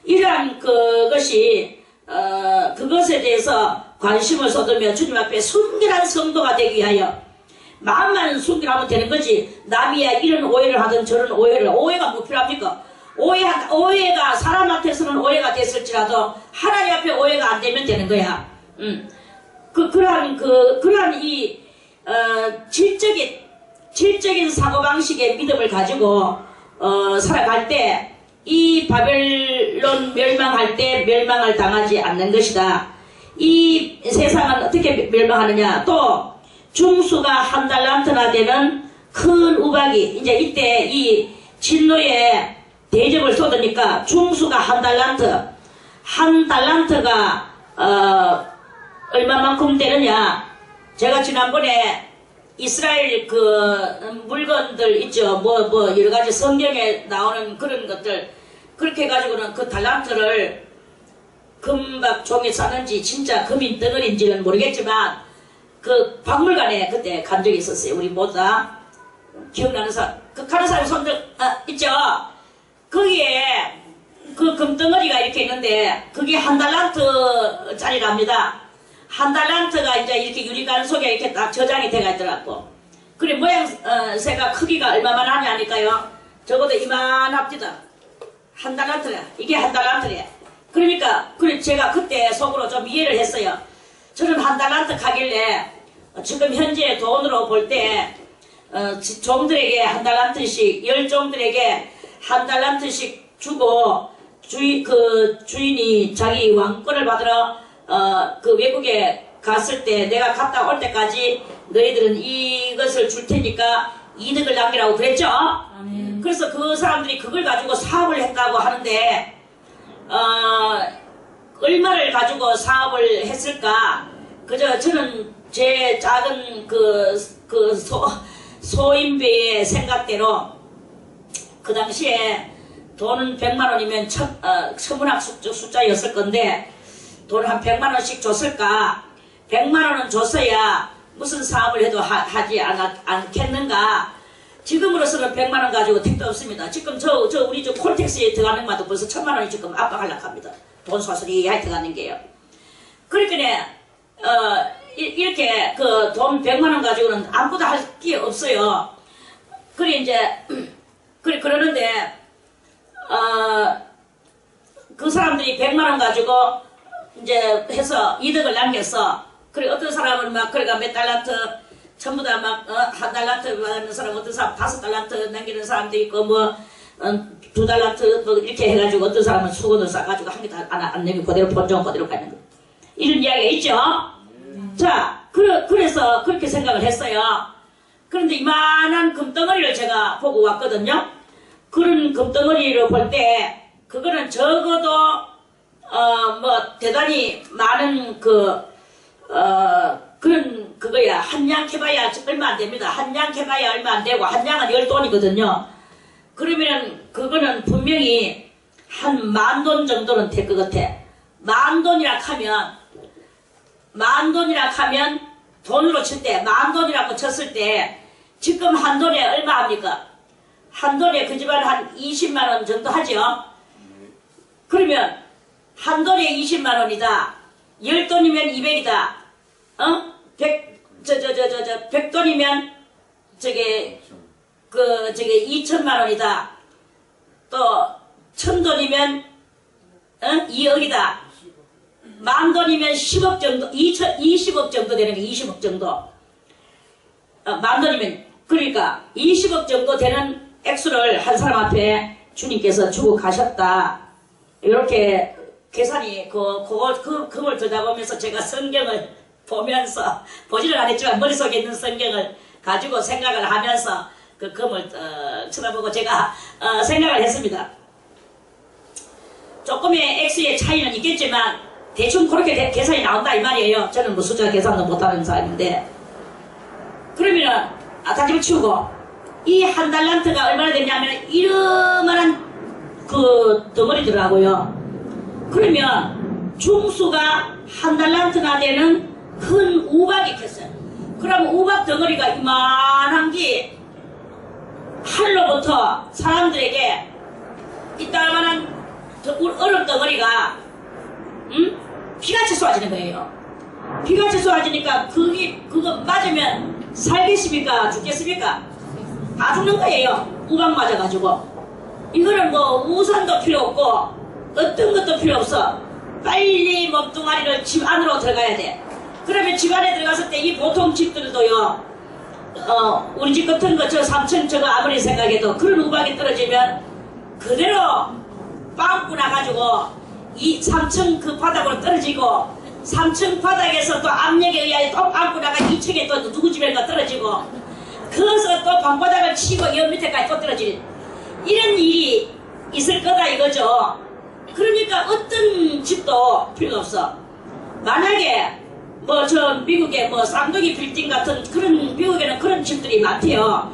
이러한 그것이 그것에 대해서 관심을 쏟으며 주님 앞에 순결한 성도가 되기 위하여 마음만 순결하면 되는 거지. 남이야 이런 오해를 하든 저런 오해가 뭐 필요합니까? 오해가 사람한테서는 오해가 됐을지라도 하나님 앞에 오해가 안 되면 되는 거야. 그러한 이 질적인 사고방식의 믿음을 가지고 살아갈 때 이 바벨론 멸망할 때 멸망을 당하지 않는 것이다. 이 세상은 어떻게 멸망하느냐. 또 중수가 한 달란트나 되는 큰 우박이 이제 이때 이 진노에 대접을 쏟으니까 중수가 한 달란트가 얼마만큼 되느냐. 제가 지난번에 이스라엘 그 물건들 있죠. 뭐 여러 가지 성경에 나오는 그런 것들 그렇게 해가지고는 그 달란트를 금박 종이 싸는지 진짜 금인 덩어리인지는 모르겠지만 그 박물관에 그때 간 적이 있었어요. 우리 모두 다 기억나는 사람, 그 가는 사람 손들 있죠. 거기에 그 금덩어리가 이렇게 있는데 그게 한 달란트짜리랍니다. 한 달란트가 이제 이렇게 유리관 속에 이렇게 딱 저장이 돼가 있더라고. 그래 모양새가 크기가 얼마만 하냐 하니까요. 적어도 이만합니다. 한 달란트래. 이게 한 달란트래. 그러니까 그래 제가 그때 속으로 좀 이해를 했어요. 저는 한 달란트 가길래 지금 현재 돈으로 볼 때 종들에게 한 달란트씩 10종들에게 한 달란트씩 주고 주인이 자기 왕권을 받으러 그 외국에 갔을 때 내가 갔다 올 때까지 너희들은 이것을 줄 테니까 이득을 남기라고 그랬죠. 그래서 그 사람들이 그걸 가지고 사업을 했다고 하는데 얼마를 가지고 사업을 했을까. 그저 저는 제 작은 소인배의 생각대로 그 당시에 돈은 100만원이면 천문학 숫자였을 건데 돈 한 100만원씩 줬을까. 100만원은 줬어야 무슨 사업을 해도 하지 않겠는가. 지금으로서는 100만원 가지고 택도 없습니다. 지금 우리 콜택스에 들어가는 것마다 벌써 1000만원이 지금 압박하려고 합니다. 돈 소설이 들어가는 게요. 그러니까 이렇게 그 돈 100만원 가지고는 아무것도 할 게 없어요. 그래 이제 그러는데 그 사람들이 100만원 가지고 이제 해서 이득을 남겼어. 그래 어떤 사람은 막 그래가 몇 달란트 전부 다 막 한 달란트 받는 사람, 어떤 사람 5달란트 남기는 사람도 있고 뭐 2달란트 뭐 이렇게 해가지고 어떤 사람은 수건을 싸가지고 한 개도 안 내고 그대로 본전 그대로 가는 거. 이런 이야기가 있죠. 자, 그래서 그렇게 생각을 했어요. 그런데 이만한 금덩어리를 제가 보고 왔거든요. 그런 금덩어리를 볼 때 그거는 적어도 뭐 대단히 많은 그런 그거야. 한 양 캐봐야 얼마 안 됩니다. 한 양 캐봐야 얼마 안 되고 한 양은 10돈이거든요. 그러면 그거는 분명히 한 10,000돈 정도는 될 것 같아. 10,000돈이라 하면 돈으로 칠 때 10,000돈이라고 쳤을 때 지금 한 돈에 얼마 합니까? 한 돈에 그 집안 한 20만원 정도 하죠. 그러면 한 돈에 20만원이다. 10돈이면 200이다. 100돈이면 저게 2천만원이다. 또 1000돈이면 2억이다. 10,000돈이면 10억 정도, 20억 정도 되는 게 20억 정도. 10,000돈이면 그러니까 20억 정도 되는 액수를 한 사람 앞에 주님께서 주고 가셨다. 이렇게 계산이 그걸 들여다보면서 제가 성경을 보면서 보지는 않았지만 머릿속에 있는 성경을 가지고 생각을 하면서 그 금을 쳐다보고 제가 생각을 했습니다. 조금의 액수의 차이는 있겠지만 대충 그렇게 계산이 나온다 이 말이에요. 저는 뭐 숫자 계산도 못하는 사람인데. 그러면은 다 집어치우고 이 한 달란트가 얼마나 되냐면 이러만한 그 덩어리더라고요. 그러면 중수가 한 달란트나 되는 큰 우박이 켰어요. 그러면 우박 덩어리가 이만한 게 할로부터 사람들에게 이따만한 얼음 덩어리가 피같이 쏟아지는 거예요. 비같이 쏟아지니까 그거 맞으면 살겠습니까? 죽겠습니까? 다 죽는 거예요. 우박 맞아가지고. 이거는 뭐 우산도 필요 없고 어떤 것도 필요 없어. 빨리 몸뚱아리를 집 안으로 들어가야 돼. 그러면 집 안에 들어갔을 때 이 보통 집들도요, 우리 집 같은 거 저 3층 저거 아무리 생각해도 그런 우박이 떨어지면 그대로 빵꾸 나가지고 이 3층 그 바닥으로 떨어지고 3층 바닥에서 또 압력에 의하여 또 빵꾸 나가 2층에 또 누구 집에가 떨어지고 거기서 또 방바닥을 치고 여 밑에까지 또 떨어질 이런 일이 있을 거다 이거죠. 그러니까 어떤 집도 필요 없어. 만약에 뭐 저 미국에 뭐 쌍둥이 빌딩 같은 그런 미국에는 그런 집들이 많대요.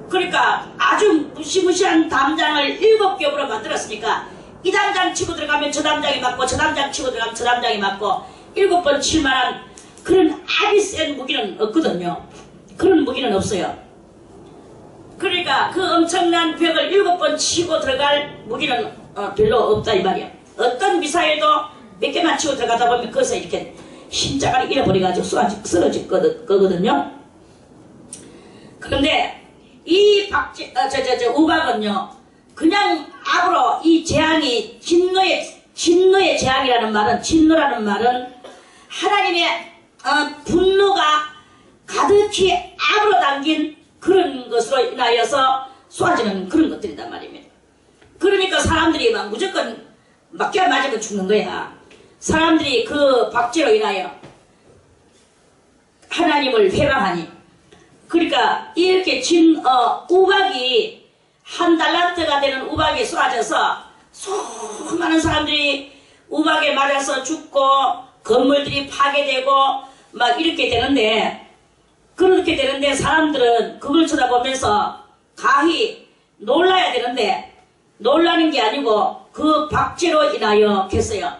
그러니까 아주 무시무시한 담장을 7겹으로 만들었으니까 이 담장 치고 들어가면 저 담장이 맞고 저 담장 치고 들어가면 저 담장이 맞고 7번 칠만한 그런 아주 센 무기는 없거든요. 그런 무기는 없어요. 그러니까 그 엄청난 벽을 7번 치고 들어갈 무기는 별로 없다 이 말이야. 어떤 미사일도 몇 개만 치고 들어가다 보면 거기서 이렇게 심장을 잃어버려가지고 쓰러질 거거든요. 그런데 이 우박은요, 그냥 앞으로 이 재앙이 진노의 재앙이라는 말은, 진노라는 말은 하나님의 분노가 가득히 앞으로 담긴 그런 것으로 인하여서 쏟아지는 그런 것들이란 말입니다. 그러니까 사람들이 막 무조건 맞게 맞으면 죽는 거야. 사람들이 그 박제로 인하여 하나님을 회방하니, 그러니까 이렇게 우박이 한 달란트가 되는 우박이 쏟아져서 수많은 사람들이 우박에 맞아서 죽고 건물들이 파괴되고 막 이렇게 되는데, 그렇게 되는데 사람들은 그걸 쳐다보면서 가히 놀라야 되는데 놀라는 게 아니고 그 박제로 인하여 했어요.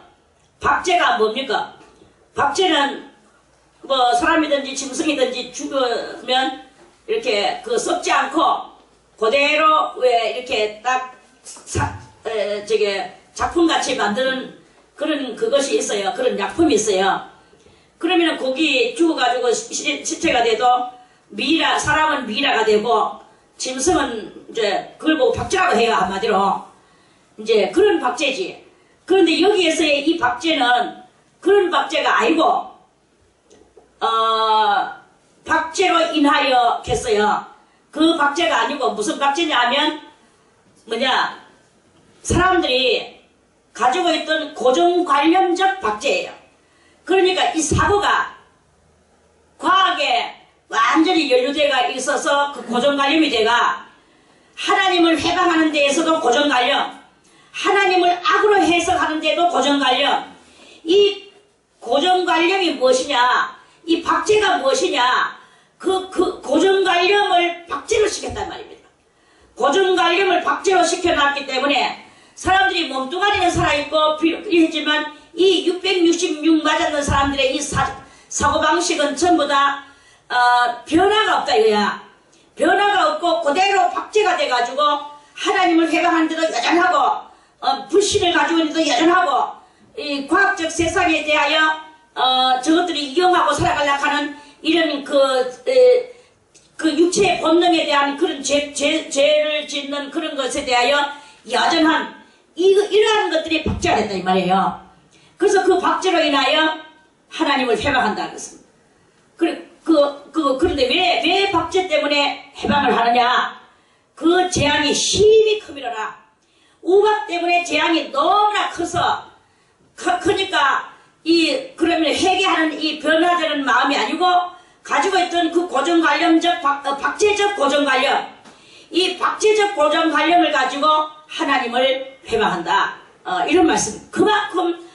박제가 뭡니까? 박제는 뭐 사람이든지 짐승이든지 죽으면 이렇게 그 썩지 않고 그대로 왜 이렇게 딱 작품같이 만드는 그런 그것이 있어요. 그런 약품이 있어요. 그러면 고기 죽어가지고 시체가 돼도 사람은 미라가 되고 짐승은 이제 그걸 보고 박제라고 해요. 한마디로 이제 그런 박제지. 그런데 여기에서의 이 박제는 그런 박제가 아니고 박제로 인하여 했어요. 그 박제가 아니고 무슨 박제냐 하면 뭐냐, 사람들이 가지고 있던 고정관념적 박제예요. 그러니까 이 사고가 과학에 완전히 연루되가 있어서 그 고정관념이 돼가 하나님을 회방하는 데에서도 고정관념, 하나님을 악으로 해석하는 데도 고정관념. 이 고정관념이 무엇이냐, 이 박제가 무엇이냐, 그 고정관념을 박제로 시켰단 말입니다. 고정관념을 박제로 시켜놨기 때문에 사람들이 몸뚱아리는 살아있고 이랬지만 이 666 맞았는 사람들의 이 사고방식은 전부 다 변화가 없다 이거야. 변화가 없고 그대로 박제가 돼가지고 하나님을 회방하는 데도 여전하고 불신을 가지고 있는 데도 여전하고 이 과학적 세상에 대하여 저것들이 이용하고 살아가려고 하는 이런 그 육체의 본능에 대한 그런 죄를 짓는 그런 것에 대하여 여전한 이러한 것들이 박제가 됐다 이 말이에요. 그래서 그 박제로 인하여 하나님을 회방한다는 것입니다. 그런데 왜 박제 때문에 해방을 하느냐? 그 재앙이 심히 크미로라. 우박 때문에 재앙이 너무나 커서 크니까 그러면 회개하는 이 변화되는 마음이 아니고 가지고 있던 그 고정관념적 박제적 고정관념, 이 박제적 고정관념을 가지고 하나님을 회방한다. 이런 말씀. 그만큼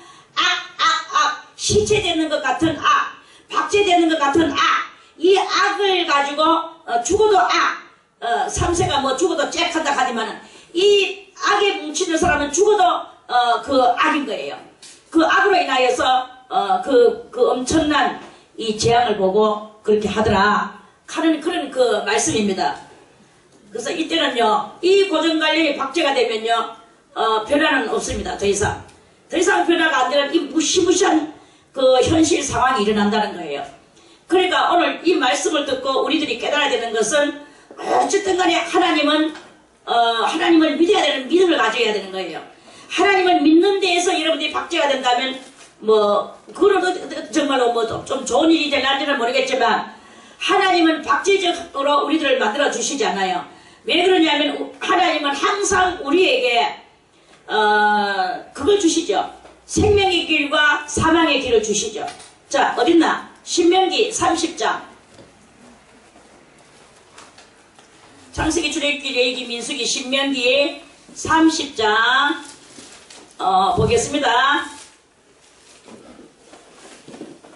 시체되는 것 같은 박제되는 것 같은 이 악을 가지고 죽어도 3세가 뭐 죽어도 잭한다 하지만은 이 악에 뭉치는 사람은 죽어도 그 악인 거예요. 그 악으로 인하여서 그 엄청난 이 재앙을 보고 그렇게 하더라 하는 그런 그 말씀입니다. 그래서 이때는요, 이 고정관념이 박제가 되면요, 변화는 없습니다. 더 이상 변화가 안 되는 이 무시무시한 그 현실 상황이 일어난다는 거예요. 그러니까 오늘 이 말씀을 듣고 우리들이 깨달아야 되는 것은 어쨌든 간에 하나님을 믿어야 되는 믿음을 가져야 되는 거예요. 하나님을 믿는 데에서 여러분들이 박제가 된다면 그거는 정말로 좀 좋은 일이 될는지는 모르겠지만 하나님은 박제적으로 우리들을 만들어 주시지 않아요. 왜 그러냐면 하나님은 항상 우리에게 그걸 주시죠. 생명의 길과 사망의 길을 주시죠. 자, 어딨나? 신명기 30장. 창세기, 출애굽기, 레위기, 민수기, 신명기 30장 보겠습니다.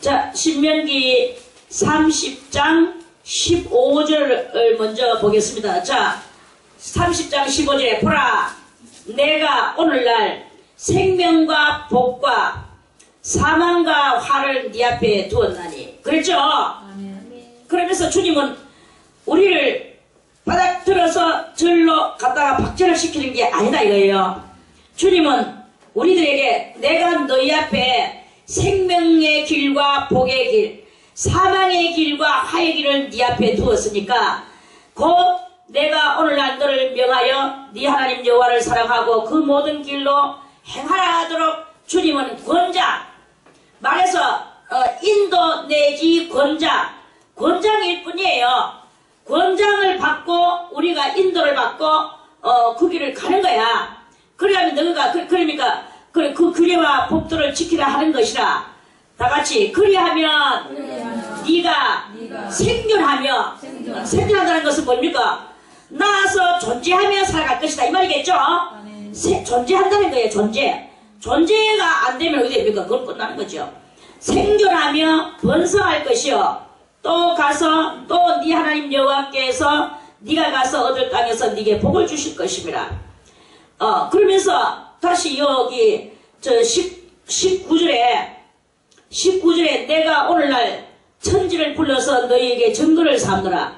자, 신명기 30장 15절을 먼저 보겠습니다. 자, 30장 15절에 보라, 내가 오늘날 생명과 복과 사망과 화를 네 앞에 두었나니. 그랬죠? 그러면서 주님은 우리를 바닥 들어서 절로 갔다가 박제를 시키는 게 아니다 이거예요. 주님은 우리들에게 내가 너희 앞에 생명의 길과 복의 길, 사망의 길과 화의 길을 네 앞에 두었으니까 곧 내가 오늘날 너를 명하여 네 하나님 여호와를 사랑하고 그 모든 길로 행하도록 주님은 권장, 말해서 인도 내지 권장일 뿐이에요. 권장을 받고 우리가 인도를 받고 그 길을 가는 거야. 그러면 너가 그러니까 그 규례와 법도를 지키라 하는 것이라. 다 같이 그리하면 네가 생존한다는 것은 뭡니까? 나와서 존재하며 살아갈 것이다 이 말이겠죠? 존재한다는 거예요. 존재가 안 되면 어디 됩니까? 그건 끝나는 거죠. 생존하며 번성할 것이요, 또 가서 또 네 하나님 여호와께서 네가 가서 얻을 땅에서 네게 복을 주실 것입니다. 그러면서 다시 여기 저 19절에 내가 오늘날 천지를 불러서 너희에게 증거를 삼노라.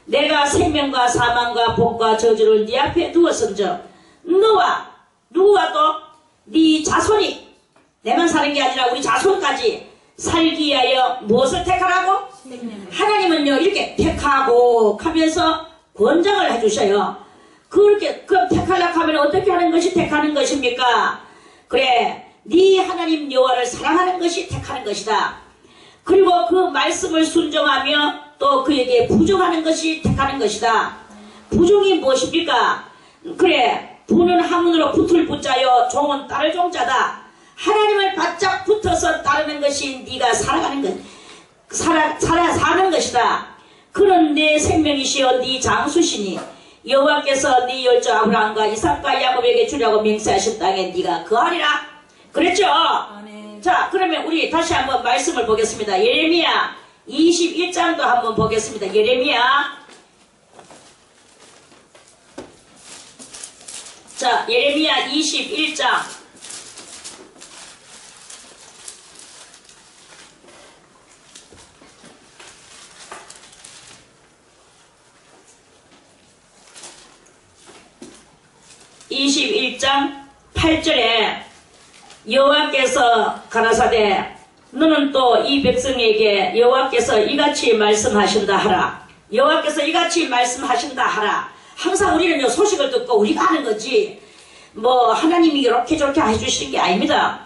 내가 생명과 사망과 복과 저주를 네 앞에 두었은즉 너와 누구와 또 네 자손이, 내만 사는 게 아니라 우리 자손까지 살기 위하여 무엇을 택하라고? 하나님은요 이렇게 택하고 하면서 권장을 해주셔요. 그렇게 택하려고 하면 어떻게 하는 것이 택하는 것입니까? 그래, 네 하나님 여호와를 사랑하는 것이 택하는 것이다. 그리고 그 말씀을 순종하며 또 그에게 부정하는 것이 택하는 것이다. 부정이 무엇입니까? 그래, 부는 항문으로 붙을 붙자요, 종은 따를 종자다. 하나님을 바짝 붙어서 따르는 것이 네가 살아가는 것, 사는 것이다. 그는 내 생명이시여 네 장수시니 여호와께서 네 열조 아브라함과 이삭과 야곱에게 주려고 맹세하신 땅에 네가 거하리라. 그랬죠? 자, 그러면 우리 다시 한번 말씀을 보겠습니다. 예레미야 21장도 한번 보겠습니다. 예레미야, 자, 예레미야 21장. (21장) 8절에 여호와께서 가라사대 너는 또 이 백성에게 여호와께서 이같이 말씀하신다 하라. 여호와께서 이같이 말씀하신다 하라. 항상 우리는요 소식을 듣고 우리가 하는 거지 하나님이 이렇게 저렇게 해주시는 게 아닙니다.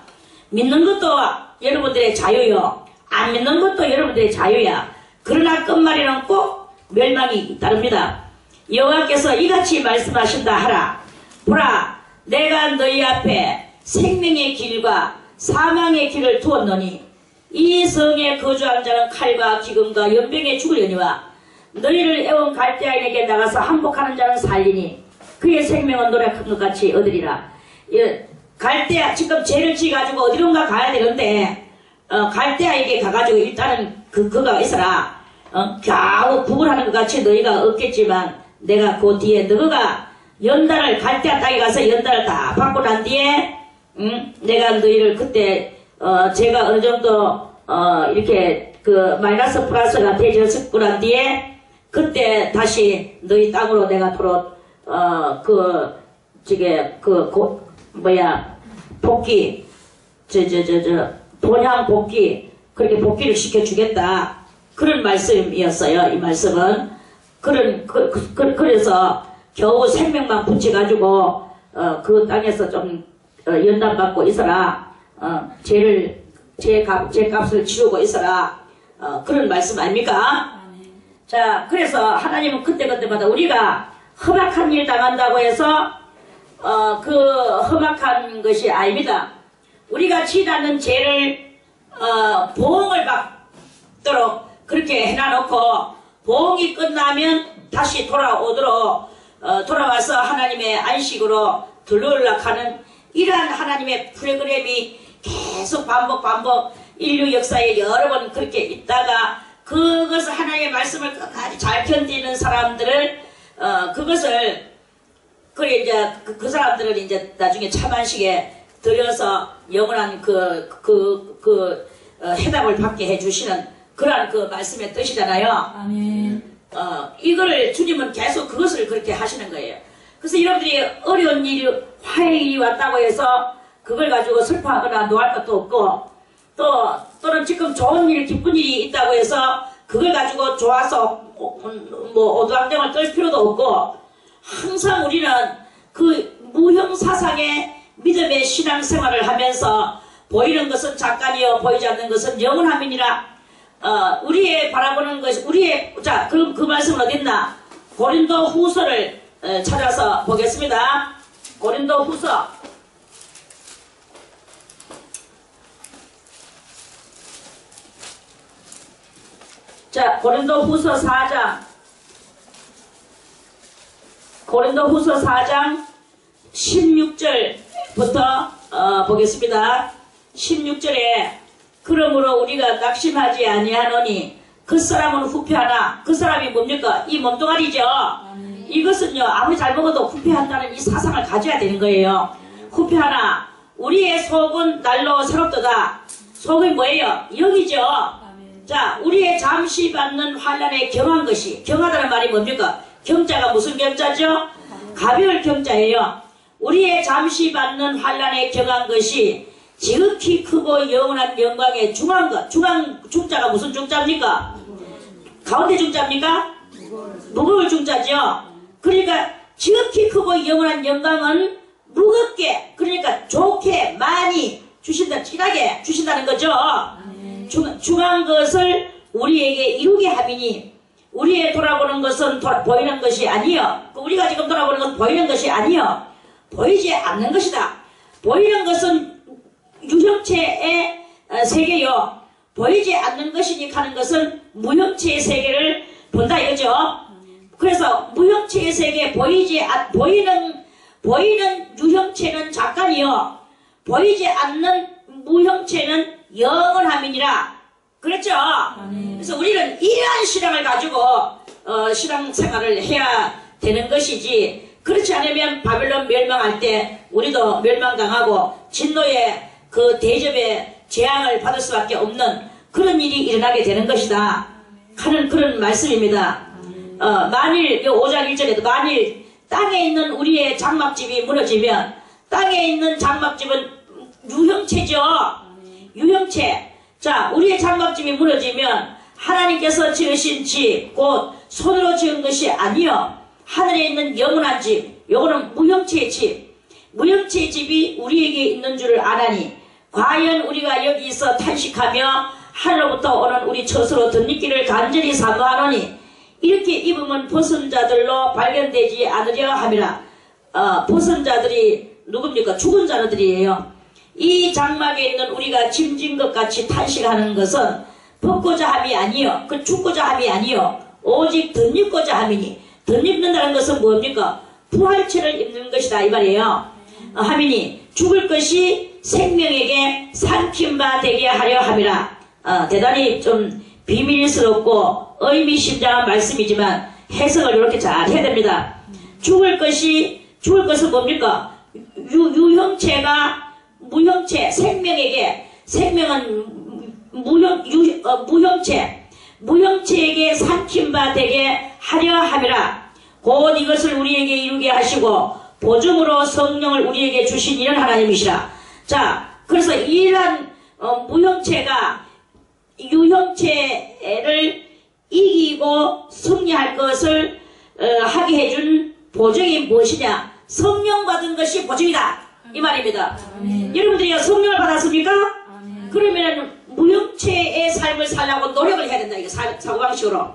믿는 것도 여러분들의 자유요, 안 믿는 것도 여러분들의 자유야. 그러나 끝말에는 꼭 멸망이 따릅니다. 여호와께서 이같이 말씀하신다 하라. 보라, 내가 너희 앞에 생명의 길과 사망의 길을 두었노니 이 성에 거주한 자는 칼과 기근과 연병에 죽으려니와 너희를 애원 갈대아인에게 나가서 항복하는 자는 살리니 그의 생명은 노력한 것 같이 얻으리라. 갈대아, 지금 죄를 지어가지고 어디론가 가야 되는데 갈대아에게 가가지고 일단은 그가 있어라. 겨우 부글하는 것 같이 너희가 얻겠지만 내가 그 뒤에 너희가 연단을 갈대아 땅에 가서 연단을 다 받고 난 뒤에 내가 너희를 그때 제가 어느 정도 이렇게 마이너스 플러스가 되졌고 난 뒤에 그때 다시 너희 땅으로 내가 복귀 본향 복귀, 그렇게 복귀를 시켜주겠다. 그런 말씀이었어요. 이 말씀은. 그래서 겨우 생명만 붙여가지고 그 땅에서 좀 연단받고 있어라. 제 값을 치우고 있어라. 그런 말씀 아닙니까? 자, 그래서 하나님은 그때그때마다 우리가 험악한 일 당한다고 해서 그 험악한 것이 아닙니다. 우리가 지지 않는 죄를 보응을 받도록 그렇게 해놔놓고 보응이 끝나면 다시 돌아오도록 돌아와서 하나님의 안식으로 들러올락하는 이러한 하나님의 프로그램이 계속 반복 인류 역사에 여러 번 그렇게 있다가 그것을 하나님의 말씀을 끝까지 잘 견디는 사람들을 그것을 그래 이제 그 사람들을 이제 나중에 참안식에 들여서 영원한 해답을 받게 해주시는 그러한 그 말씀의 뜻이잖아요. 아멘. 이거를 주님은 계속 그것을 그렇게 하시는 거예요. 그래서 여러분들이 어려운 일이 화해의 일이 왔다고 해서 그걸 가지고 슬퍼하거나 노할 것도 없고 또는 지금 좋은 일 기쁜 일이 있다고 해서 그걸 가지고 좋아서 뭐 오두방정을 떨 필요도 없고 항상 우리는 그 무형 사상의 믿음의 신앙생활을 하면서 보이는 것은 잠깐이요 보이지 않는 것은 영원함이니라. 우리의 바라보는 것이 자 그럼 그 말씀은 어딨나? 고린도 후서를 찾아서 보겠습니다. 고린도 후서 자 고린도 후서 4장 16절부터 보겠습니다. 16절에 그러므로 우리가 낙심하지 아니하노니 그 사람은 후패하나 그 사람이 뭡니까? 이 몸뚱아리죠. 이것은요 아무리 잘 먹어도 후패한다는 이 사상을 가져야 되는 거예요. 후패하나 우리의 속은 날로 새롭도다. 속이 뭐예요? 영이죠. 자 우리의 잠시 받는 환난에 경한 것이 경하다는 말이 뭡니까? 경자가 무슨 경자죠? 가벼울 경자예요. 우리의 잠시 받는 환난에 경한 것이 지극히 크고 영원한 영광에 중한 것. 중자가 무슨 중자입니까? 가운데 중자입니까? 무거울 중자죠. 그러니까 지극히 크고 영원한 영광은 무겁게 그러니까 좋게 많이 주신다. 진하게 주신다는 거죠. 중한 것을 우리에게 이루게 함이니 우리의 돌아보는 것은 보이는 것이 아니요. 우리가 지금 돌아보는 것은 보이는 것이 아니요. 보이지 않는 것이다. 보이는 것은 유형체의 세계요. 보이지 않는 것이니까 하는 것은 무형체의 세계를 본다 이거죠. 그래서 무형체의 세계 보이는 유형체는 잠깐이요. 보이지 않는 무형체는 영원함이니라. 그렇죠? 그래서 우리는 이러한 신앙을 가지고 신앙생활을 해야 되는 것이지 그렇지 않으면 바벨론 멸망할 때 우리도 멸망당하고 진노의 그 대접의 재앙을 받을 수밖에 없는 그런 일이 일어나게 되는 것이다 하는 그런 말씀입니다. 만일 5장 1절에도 만일 땅에 있는 우리의 장막집이 무너지면 땅에 있는 장막집은 유형체죠. 유형체. 자 우리의 장막집이 무너지면 하나님께서 지으신 집 곧 손으로 지은 것이 아니요 하늘에 있는 영원한 집 요거는 무형체의 집 무형체의 집이 우리에게 있는 줄을 아나니 과연 우리가 여기서 탄식하며 하늘로부터 오는 우리 처수로 덧입기를 간절히 사모하노니 이렇게 입으면 벗은 자들로 발견되지 않으려 함이라. 벗은 자들이 누굽니까? 죽은 자들이에요. 이 장막에 있는 우리가 짐진 것 같이 탄식하는 것은 벗고자 함이 아니요 그 죽고자 함이 아니요 오직 덧입고자 함이니 덧입는다는 것은 뭡니까? 부활체를 입는 것이다 이 말이에요. 함이니 죽을 것이 생명에게 삼킨 바 되게 하려 함이라. 대단히 좀 비밀스럽고 의미심장한 말씀이지만 해석을 이렇게 잘 해야 됩니다. 죽을 것은 뭡니까? 유형체가 무형체, 생명은 무형체에게 삼킨 바 되게 하려 함이라. 곧 이것을 우리에게 이루게 하시고 보증으로 성령을 우리에게 주신 이는 하나님이시라. 자, 그래서 이러한 무형체가 유형체를 이기고 승리할 것을 하게 해준 보증이 무엇이냐? 성령 받은 것이 보증이다 이 말입니다. 여러분들이 성령을 받았습니까? 그러면 무형체의 삶을 살려고 노력을 해야 된다. 이게 사고방식으로.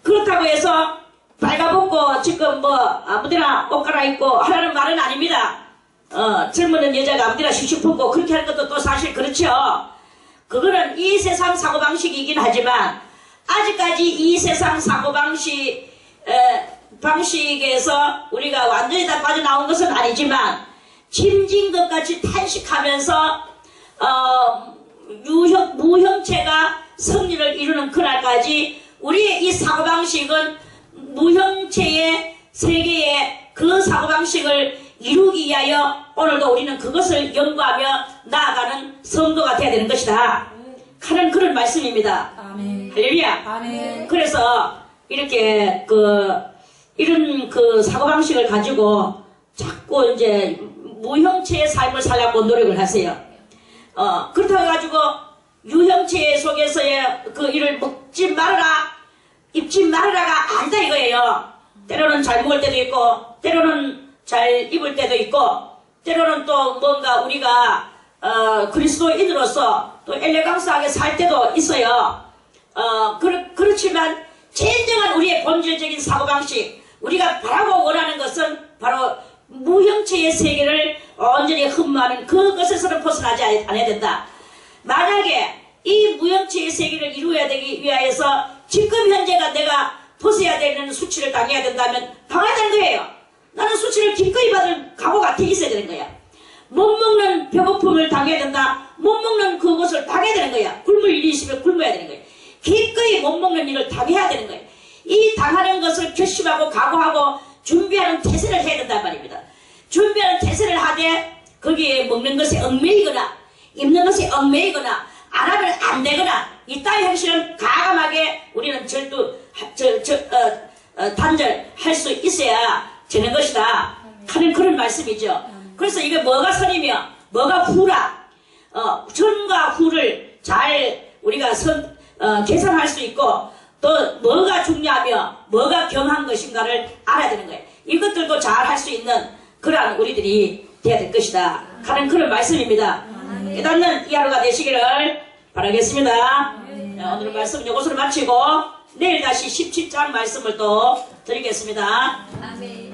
그렇다고 해서 빨가벗고 지금 뭐 아무데나 옷 갈아입고 하라는 말은 아닙니다. 젊은 여자가 아무데나 슉슉 벗고 그렇게 하는 것도 또 사실 그렇죠. 그거는 이 세상 사고방식이긴 하지만 아직까지 이 세상 방식에서 우리가 완전히 다 빠져나온 것은 아니지만 짐진 것 같이 탄식하면서 무형체가 승리를 이루는 그날까지 우리의 이 사고방식은 무형체의 세계에 그 사고방식을 이루기 위하여 오늘도 우리는 그것을 연구하며 나아가는 성도가 되어야 되는 것이다 하는 그런 말씀입니다. 아멘. 할렐루야. 아멘. 그래서 이렇게 이런 사고방식을 가지고 자꾸 이제 무형체의 삶을 살려고 노력을 하세요. 그렇다고 해가지고 유형체 속에서의 그 일을 먹지 말아라, 입지 말아라가 아니다 이거예요. 때로는 잘 먹을 때도 있고, 때로는 잘 입을 때도 있고, 때로는 또 뭔가 우리가 그리스도인으로서 또 엘레강스하게 살 때도 있어요. 그렇지만 진정한 우리의 본질적인 사고방식, 우리가 바라고 원하는 것은 바로 무형체의 세계를 온전히 흠모하는 그것에서는 벗어나지 않아야 된다. 만약에 이 무형체의 세계를 이루어야 되기 위하여서 지금 현재가 내가 벗어야 되는 수치를 당해야 된다면 당하는 거예요. 나는 수치를 기꺼이 받을 각오가 돼 있어야 되는 거야. 못 먹는 배고픔을 당해야 된다. 못 먹는 그것을 당해야 되는 거야. 굶을 일이 있으면 굶어야 되는 거야. 기꺼이 못 먹는 일을 당해야 되는 거야. 이 당하는 것을 결심하고 각오하고 준비하는 태세를 해야 된단 말입니다. 준비하는 태세를 하되 거기에 먹는 것에 얽매이거나 입는 것에 얽매이거나 안 하면 안 되거나 이따위 행실은 가감하게 우리는 단절할 수 있어야 되는 것이다 하는 그런 말씀이죠. 그래서 이게 뭐가 선이며 뭐가 후라, 전과 후를 잘 우리가 계산할 수 있고 또 뭐가 중요하며 뭐가 경한 것인가를 알아야 되는 거예요. 이것들도 잘 할 수 있는 그러한 우리들이 되어야 될 것이다 하는 그런 말씀입니다. 깨닫는 이 하루가 되시기를 바라겠습니다. 오늘 말씀 이것으로 마치고 내일 다시 17장 말씀을 또 드리겠습니다. 아멘.